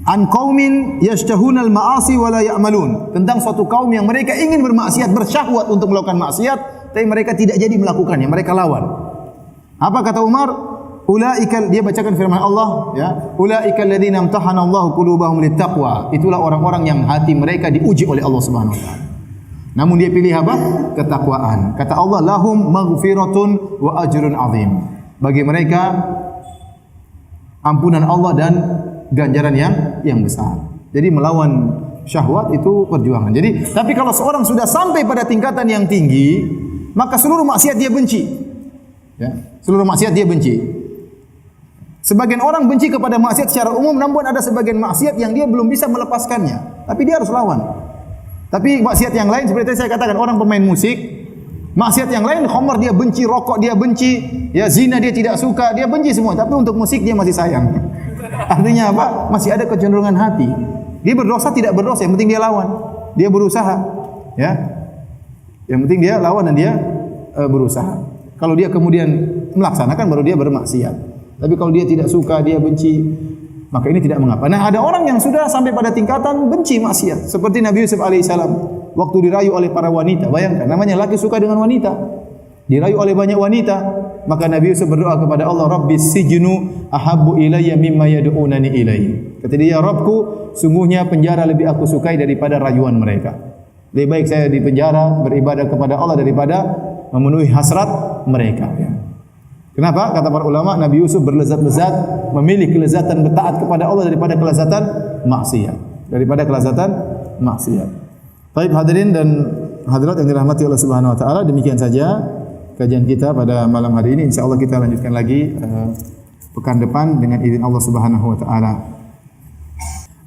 an qaumin yashtahunal ma'asi wa la ya'malun, tentang suatu kaum yang mereka ingin bermaksiat, bersyahwat untuk melakukan maksiat, tapi mereka tidak jadi melakukannya, mereka lawan. Apa kata Umar? Dia bacakan firman Allah, ya, ulaikal ladzina imtahana Allahu qulubahum littaqwa. Itulah orang-orang yang hati mereka diuji oleh Allah Subhanahu wa taala. Namun dia pilih apa? Ketakwaan. Kata Allah, lahum maghfiratun wa ajrun azim. Bagi mereka ampunan Allah dan ganjaran yang besar. Jadi melawan syahwat itu perjuangan. Jadi, tapi kalau seorang sudah sampai pada tingkatan yang tinggi, maka seluruh maksiat dia benci. Ya, seluruh maksiat dia benci. Sebagian orang benci kepada maksiat secara umum, namun ada sebagian maksiat yang dia belum bisa melepaskannya, tapi dia harus lawan. Tapi maksiat yang lain seperti saya katakan, orang pemain musik, Maksiat yang lain, khamr dia benci, rokok dia benci, ya zina dia tidak suka, dia benci semua. Tapi untuk musik dia masih sayang. Artinya apa? Masih ada kecenderungan hati. Dia berdosa tidak berdosa, yang penting dia lawan. Dia berusaha, ya. Yang penting dia lawan dan dia berusaha. Kalau dia kemudian melaksanakan baru dia bermaksiat. Tapi kalau dia tidak suka, dia benci, maka ini tidak mengapa. Nah, ada orang yang sudah sampai pada tingkatan benci maksiat, seperti Nabi Yusuf alaihissalam waktu dirayu oleh para wanita. Bayangkan, namanya laki suka dengan wanita, dirayu oleh banyak wanita, maka Nabi Yusuf berdoa kepada Allah, Rabbis sijnu ahabbu ilayya mimma yad'unani ilaihi. Kata dia, Rabbku, sungguhnya penjara lebih aku sukai daripada rayuan mereka. Lebih baik saya di penjara beribadah kepada Allah daripada memenuhi hasrat mereka. Ya. Kenapa? Kata para ulama, Nabi Yusuf berlezat-lezat, memilih kelezatan bertaat kepada Allah daripada kelezatan maksiat. Daripada kelezatan maksiat. Baik hadirin dan hadirat yang dirahmati Allah Subhanahu wa taala, demikian saja kajian kita pada malam hari ini. Insyaallah kita lanjutkan lagi pekan depan dengan izin Allah Subhanahu wa taala.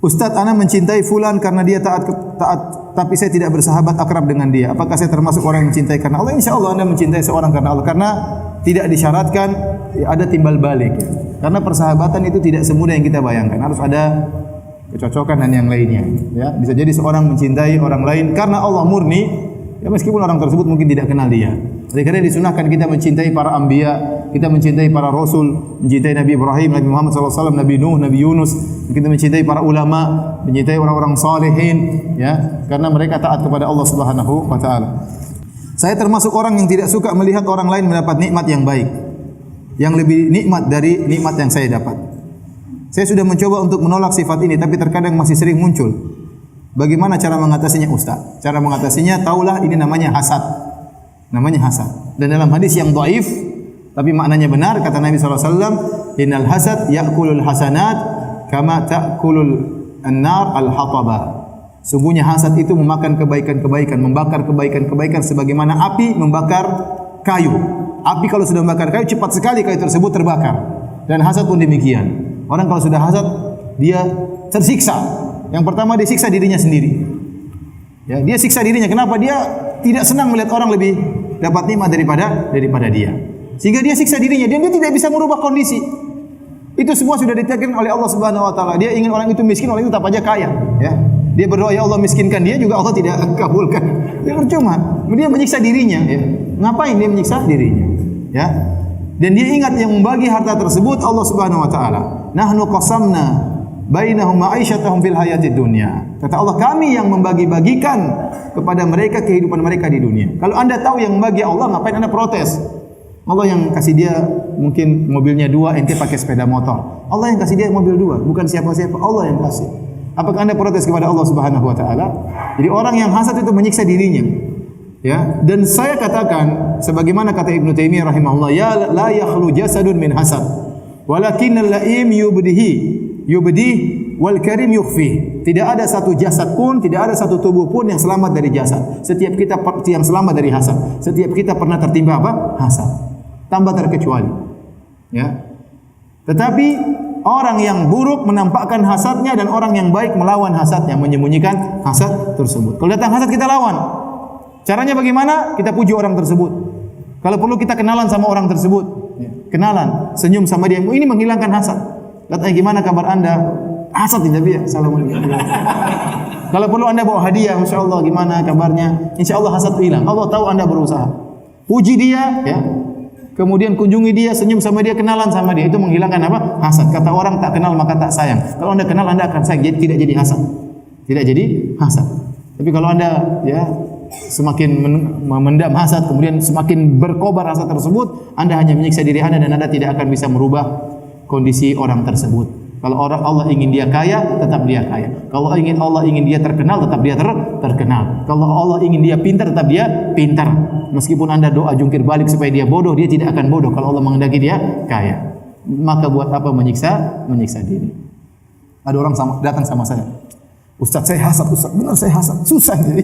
Ustaz, ana mencintai fulan karena dia taat tapi saya tidak bersahabat akrab dengan dia. Apakah saya termasuk orang yang mencintai karena Allah? Insyaallah Anda mencintai seorang karena Allah, karena tidak disyaratkan ada timbal balik. Karena persahabatan itu tidak semudah yang kita bayangkan. Harus ada kecocokan dan yang lainnya. Ya, bisa jadi seorang mencintai orang lain karena Allah murni, ya meskipun orang tersebut mungkin tidak kenal dia. Oleh karena disunahkan kita mencintai para anbiya, kita mencintai para rasul, mencintai Nabi Ibrahim, Nabi Muhammad SAW, Nabi Nuh, Nabi Yunus, kita mencintai para ulama, mencintai orang-orang salihin, ya, karena mereka taat kepada Allah Subhanahu wa taala. Saya termasuk orang yang tidak suka melihat orang lain mendapat nikmat yang baik, yang lebih nikmat dari nikmat yang saya dapat. Saya sudah mencoba untuk menolak sifat ini, tapi terkadang masih sering muncul. Bagaimana cara mengatasinya, Ustaz? Cara mengatasinya, taulah ini namanya hasad. Namanya hasad. Dan dalam hadis yang dhaif tapi maknanya benar, kata Nabi SAW, innal hasad ya'kulul hasanat kama ta'kulul an-nar al-hataba. Sungguhnya hasad itu memakan kebaikan-kebaikan, membakar kebaikan-kebaikan sebagaimana api membakar kayu. Api kalau sudah membakar kayu, cepat sekali kayu tersebut terbakar. Dan hasad pun demikian. Orang kalau sudah hasad, dia tersiksa. Yang pertama dia siksa dirinya sendiri. Ya, dia siksa dirinya. Kenapa? Dia tidak senang melihat orang lebih dapat nikmat daripada dia. Sehingga dia siksa dirinya dan dia tidak bisa merubah kondisi. Itu semua sudah ditakdirkan oleh Allah Subhanahu wa taala. Dia ingin orang itu miskin, orang itu tetap aja kaya, ya. Dia berdoa, ya Allah miskinkan dia, juga Allah tidak kabulkan. Dia percuma. Dia menyiksa dirinya, ya. Ngapain dia menyiksa dirinya? Ya. Dan dia ingat yang membagi harta tersebut Allah Subhanahu wa taala. Nahnu qasamna bainahum ma'isyatahum fil hayatid dunya. Kata Allah, kami yang membagi-bagikan kepada mereka kehidupan mereka di dunia. Kalau Anda tahu yang membagi Allah, ngapain Anda protes? Allah yang kasih dia mungkin mobilnya 2, ente pakai sepeda motor. Allah yang kasih dia mobil 2, bukan siapa-siapa, Allah yang kasih. Apakah Anda protes kepada Allah Subhanahu wa taala? Jadi orang yang hasad itu menyiksa dirinya. Ya, dan saya katakan sebagaimana kata Ibnu Taimiyah rahimahullah, ya la yakhlu jasadun min hasad, walakinnal laim yubdi wal karim yukhfi. Tidak ada satu jasad pun, tidak ada satu tubuh pun yang selamat dari jasad. Setiap kita yang selamat dari hasad. Setiap kita pernah tertimpa apa? Hasad. Tanpa terkecuali. Ya. Tetapi orang yang buruk menampakkan hasadnya dan orang yang baik melawan hasadnya, menyembunyikan hasad tersebut. Kalau datang hasad kita lawan. Caranya bagaimana? Kita puji orang tersebut. Kalau perlu kita kenalan sama orang tersebut. Ya. Kenalan, senyum sama dia. Ini menghilangkan hasad. Katanya, gimana kabar Anda? Hasad tidak ya? Assalamualaikum. Kalau perlu Anda bawa hadiah, Masya Allah, gimana kabarnya? Insya Allah hasad hilang. Allah tahu Anda berusaha. Puji dia, ya. Kemudian kunjungi dia, senyum sama dia, kenalan sama dia. Itu menghilangkan apa? Hasad. Kata orang, tak kenal maka tak sayang. Kalau Anda kenal, Anda akan sayang. Jadi tidak jadi hasad. Tidak jadi hasad. Tapi kalau Anda ya semakin memendam hasad, kemudian semakin berkobar hasad tersebut, Anda hanya menyiksa diri Anda dan Anda tidak akan bisa merubah kondisi orang tersebut. Kalau orang Allah ingin dia kaya, tetap dia kaya. Kalau Allah ingin dia terkenal, tetap dia terkenal. Kalau Allah ingin dia pintar, tetap dia pintar. Meskipun Anda doa jungkir balik supaya dia bodoh, dia tidak akan bodoh kalau Allah menghendaki dia kaya. Maka buat apa menyiksa diri? Ada orang datang sama saya, Ustaz saya hasad, Ustaz benar saya hasad, susah jadi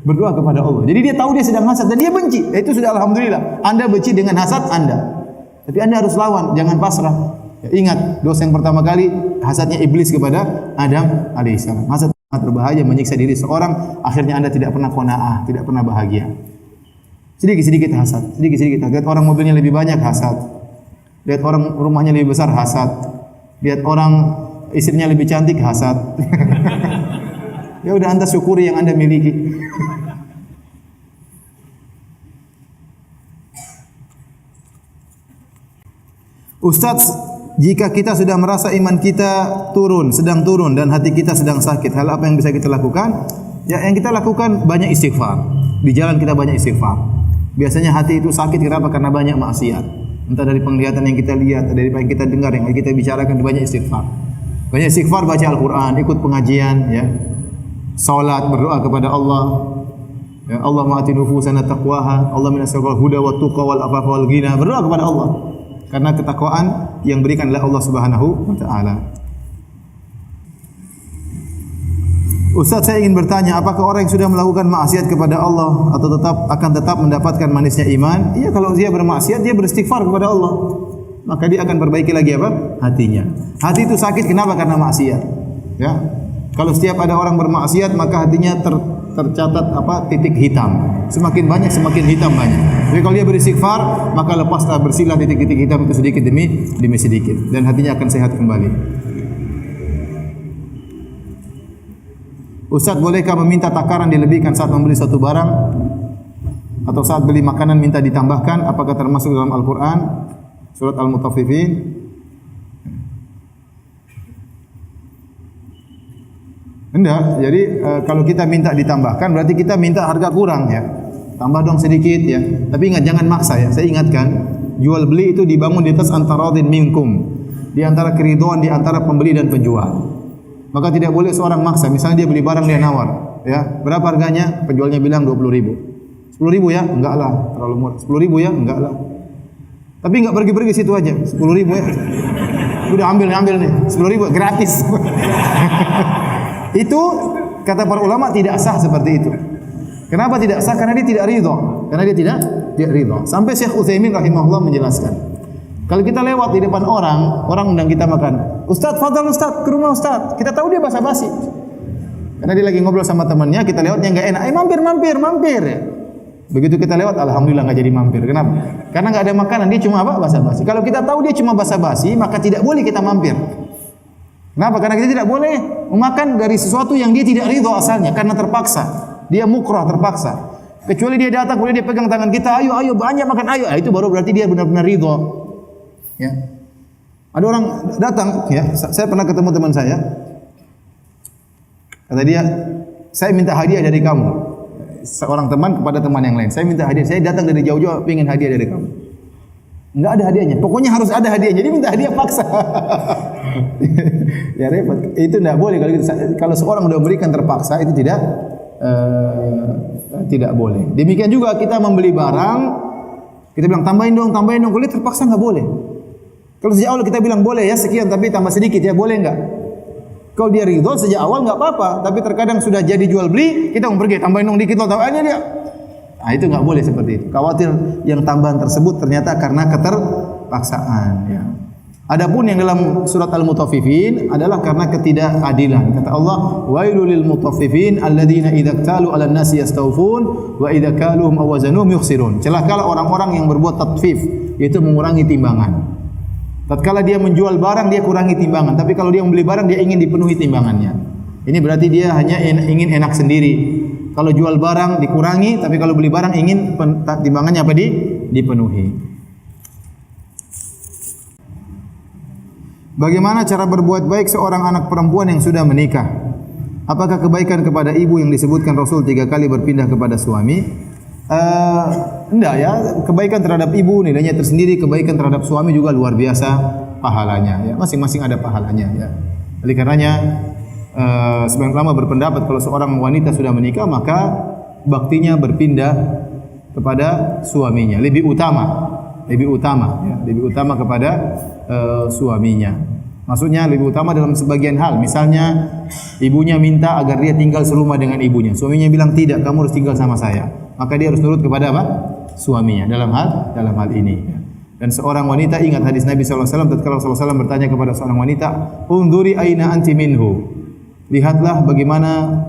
berdoa kepada Allah. Jadi dia tahu dia sedang hasad dan dia benci. Itu sudah alhamdulillah. Anda benci dengan hasad Anda. Tapi Anda harus lawan, jangan pasrah. Ya, ingat, dosa yang pertama kali hasadnya iblis kepada Adam alaihissalam. Hasad sangat berbahaya, menyiksa diri seorang, akhirnya Anda tidak pernah qanaah, tidak pernah bahagia. Sedikit-sedikit hasad, sedikit-sedikit hasad. Lihat orang mobilnya lebih banyak hasad. Lihat orang rumahnya lebih besar hasad. Lihat orang istrinya lebih cantik hasad. Ya udah Anda syukuri yang Anda miliki. Ustaz, jika kita sudah merasa iman kita sedang turun dan hati kita sedang sakit, hal apa yang bisa kita lakukan? Ya, yang kita lakukan banyak istighfar. Di jalan kita banyak istighfar. Biasanya hati itu sakit kenapa? Karena banyak maksiat. Entah dari penglihatan yang kita lihat, dari apa yang kita dengar, yang kita bicarakan, banyak istighfar. Banyak istighfar, baca Al-Quran, ikut pengajian, ya. Salat, berdoa kepada Allah. Ya, Allahumma ati nufusana taqwaha, Allah minasirul huda wa tuqa wal afafa wal ghina. Berdoa kepada Allah. Karena ketakwaan yang berikan oleh Allah Subhanahu wa taala. Ustaz, saya ingin bertanya, apakah orang yang sudah melakukan maksiat kepada Allah atau akan tetap mendapatkan manisnya iman? Iya, kalau dia bermaksiat, dia beristighfar kepada Allah, maka dia akan perbaiki lagi apa? Hatinya. Hati itu sakit kenapa? Karena maksiat. Ya. Kalau setiap ada orang bermaksiat, maka hatinya tercatat titik hitam. Semakin banyak, semakin hitam banyak. Jadi kalau dia beristighfar, maka lepaslah, bersihlah titik-titik hitam itu sedikit demi sedikit, dan hatinya akan sehat kembali. Ustaz, bolehkah meminta takaran dilebihkan saat membeli satu barang atau saat beli makanan minta ditambahkan? Apakah termasuk dalam Al-Quran surat Al-Mutaffifin? Enggak. Jadi kalau kita minta ditambahkan berarti kita minta harga kurang, ya. Tambah dong sedikit, ya. Tapi ingat, jangan maksa, ya. Saya ingatkan, jual beli itu dibangun di atas antaradin minkum, di antara keridhaan di antara pembeli dan penjual. Maka tidak boleh seorang maksa. Misalnya dia beli barang, dia nawar, ya. Berapa harganya? Penjualnya bilang 20.000. 10.000 ya? Enggak lah, terlalu murah. 10.000 ya? Enggak lah. Tapi enggak pergi-pergi situ aja. 10.000 ya. Udah ambil nih. 10.000 gratis. Itu kata para ulama tidak sah seperti itu. Kenapa tidak sah? Karena dia tidak ridho. Karena dia tidak ridho. Sampai Syekh Utsaimin rahimahullah menjelaskan, kalau kita lewat di depan orang undang kita makan, Ustaz, fadhal Ustaz, ke rumah Ustaz. Kita tahu dia basa-basi. Karena dia lagi ngobrol sama temannya, kita lewatnya enggak enak. Mampir. Begitu kita lewat, alhamdulillah enggak jadi mampir. Kenapa? Karena enggak ada makanan, dia cuma basa-basi. Kalau kita tahu dia cuma basa-basi, maka tidak boleh kita mampir. Kenapa? Karena kita tidak boleh memakan dari sesuatu yang dia tidak ridho asalnya, karena terpaksa. Dia mukrah, terpaksa. Kecuali dia datang, kemudian dia pegang tangan kita, ayo banyak makan, ayo. Itu baru berarti dia benar-benar ridho. Ya. Ada orang datang, ya. Saya pernah ketemu teman saya. Kata dia, saya minta hadiah dari kamu. Seorang teman kepada teman yang lain. Saya minta hadiah. Saya datang dari jauh-jauh, ingin hadiah dari kamu. Enggak ada hadiahnya. Pokoknya harus ada hadiahnya. Jadi minta hadiah paksa. Ya repot. Itu enggak boleh kalau gitu. Kalau seorang sudah memberikan terpaksa, itu tidak boleh. Demikian juga kita membeli barang, kita bilang tambahin dong. Kalau dia terpaksa enggak boleh. Kalau sejak awal kita bilang boleh ya sekian, tapi tambah sedikit ya, boleh enggak? Kalau dia ridho sejak awal enggak apa-apa. Tapi terkadang sudah jadi jual beli, kita mau pergi tambahin dong dikit loh, tambahinnya dia. Nah, itu enggak boleh seperti itu. Khawatir yang tambahan tersebut ternyata karena keterpaksaan, ya. Adapun yang dalam surat Al-Mutaffifin adalah karena ketidakadilan. Kata Allah, wailul lil mutaffifin alladzina idza iktalu 'alan nasi yastawfun wa idza kaluhum aw wazanuhum yukhsirun. Celakalah orang-orang yang berbuat tatfif, yaitu mengurangi timbangan. Tatkala dia menjual barang, dia kurangi timbangan, tapi kalau dia membeli barang, dia ingin dipenuhi timbangannya. Ini berarti dia hanya ingin enak sendiri. Kalau jual barang dikurangi, tapi kalau beli barang ingin timbangannya dipenuhi. Bagaimana cara berbuat baik seorang anak perempuan yang sudah menikah? Apakah kebaikan kepada ibu yang disebutkan Rasul 3 kali berpindah kepada suami? Enggak ya, kebaikan terhadap ibu nilainya tersendiri, kebaikan terhadap suami juga luar biasa pahalanya, ya. Masing-masing ada pahalanya, ya. Oleh karenanya sebagian ulama berpendapat kalau seorang wanita sudah menikah maka baktinya berpindah kepada suaminya, lebih utama kepada suaminya. Maksudnya lebih utama dalam sebagian hal. Misalnya ibunya minta agar dia tinggal serumah dengan ibunya. Suaminya bilang tidak, kamu harus tinggal sama saya. Maka dia harus nurut kepada apa? Suaminya dalam hal ini. Dan seorang wanita, ingat hadis Nabi sallallahu alaihi wasallam tatkala Rasulullah SAW bertanya kepada seorang wanita, "Unzuri aina anti minhu?" Lihatlah bagaimana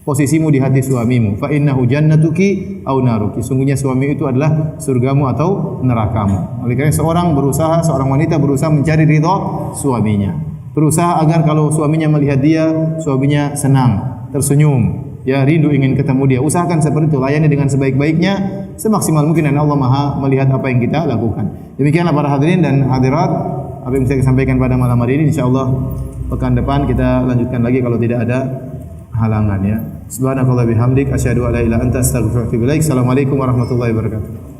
posisimu di hati suamimu. Fa innahu jannatuki au naruki. Sungguhnya suami itu adalah surgamu atau nerakamu. Oleh karena seorang wanita berusaha mencari ridha suaminya. Berusaha agar kalau suaminya melihat dia, suaminya senang, tersenyum, ya rindu ingin ketemu dia. Usahakan seperti itu, layani dengan sebaik-baiknya, semaksimal mungkin, dan Allah Maha melihat apa yang kita lakukan. Demikianlah para hadirin dan hadirat, apa yang saya sampaikan pada malam hari ini. Insyaallah pekan depan kita lanjutkan lagi kalau tidak ada halangan ya. Subhanakallah bihamdik asyhadu an la ilaha illa anta astaghfiruka wa atubu ilaik. Assalamualaikum warahmatullahi wabarakatuh.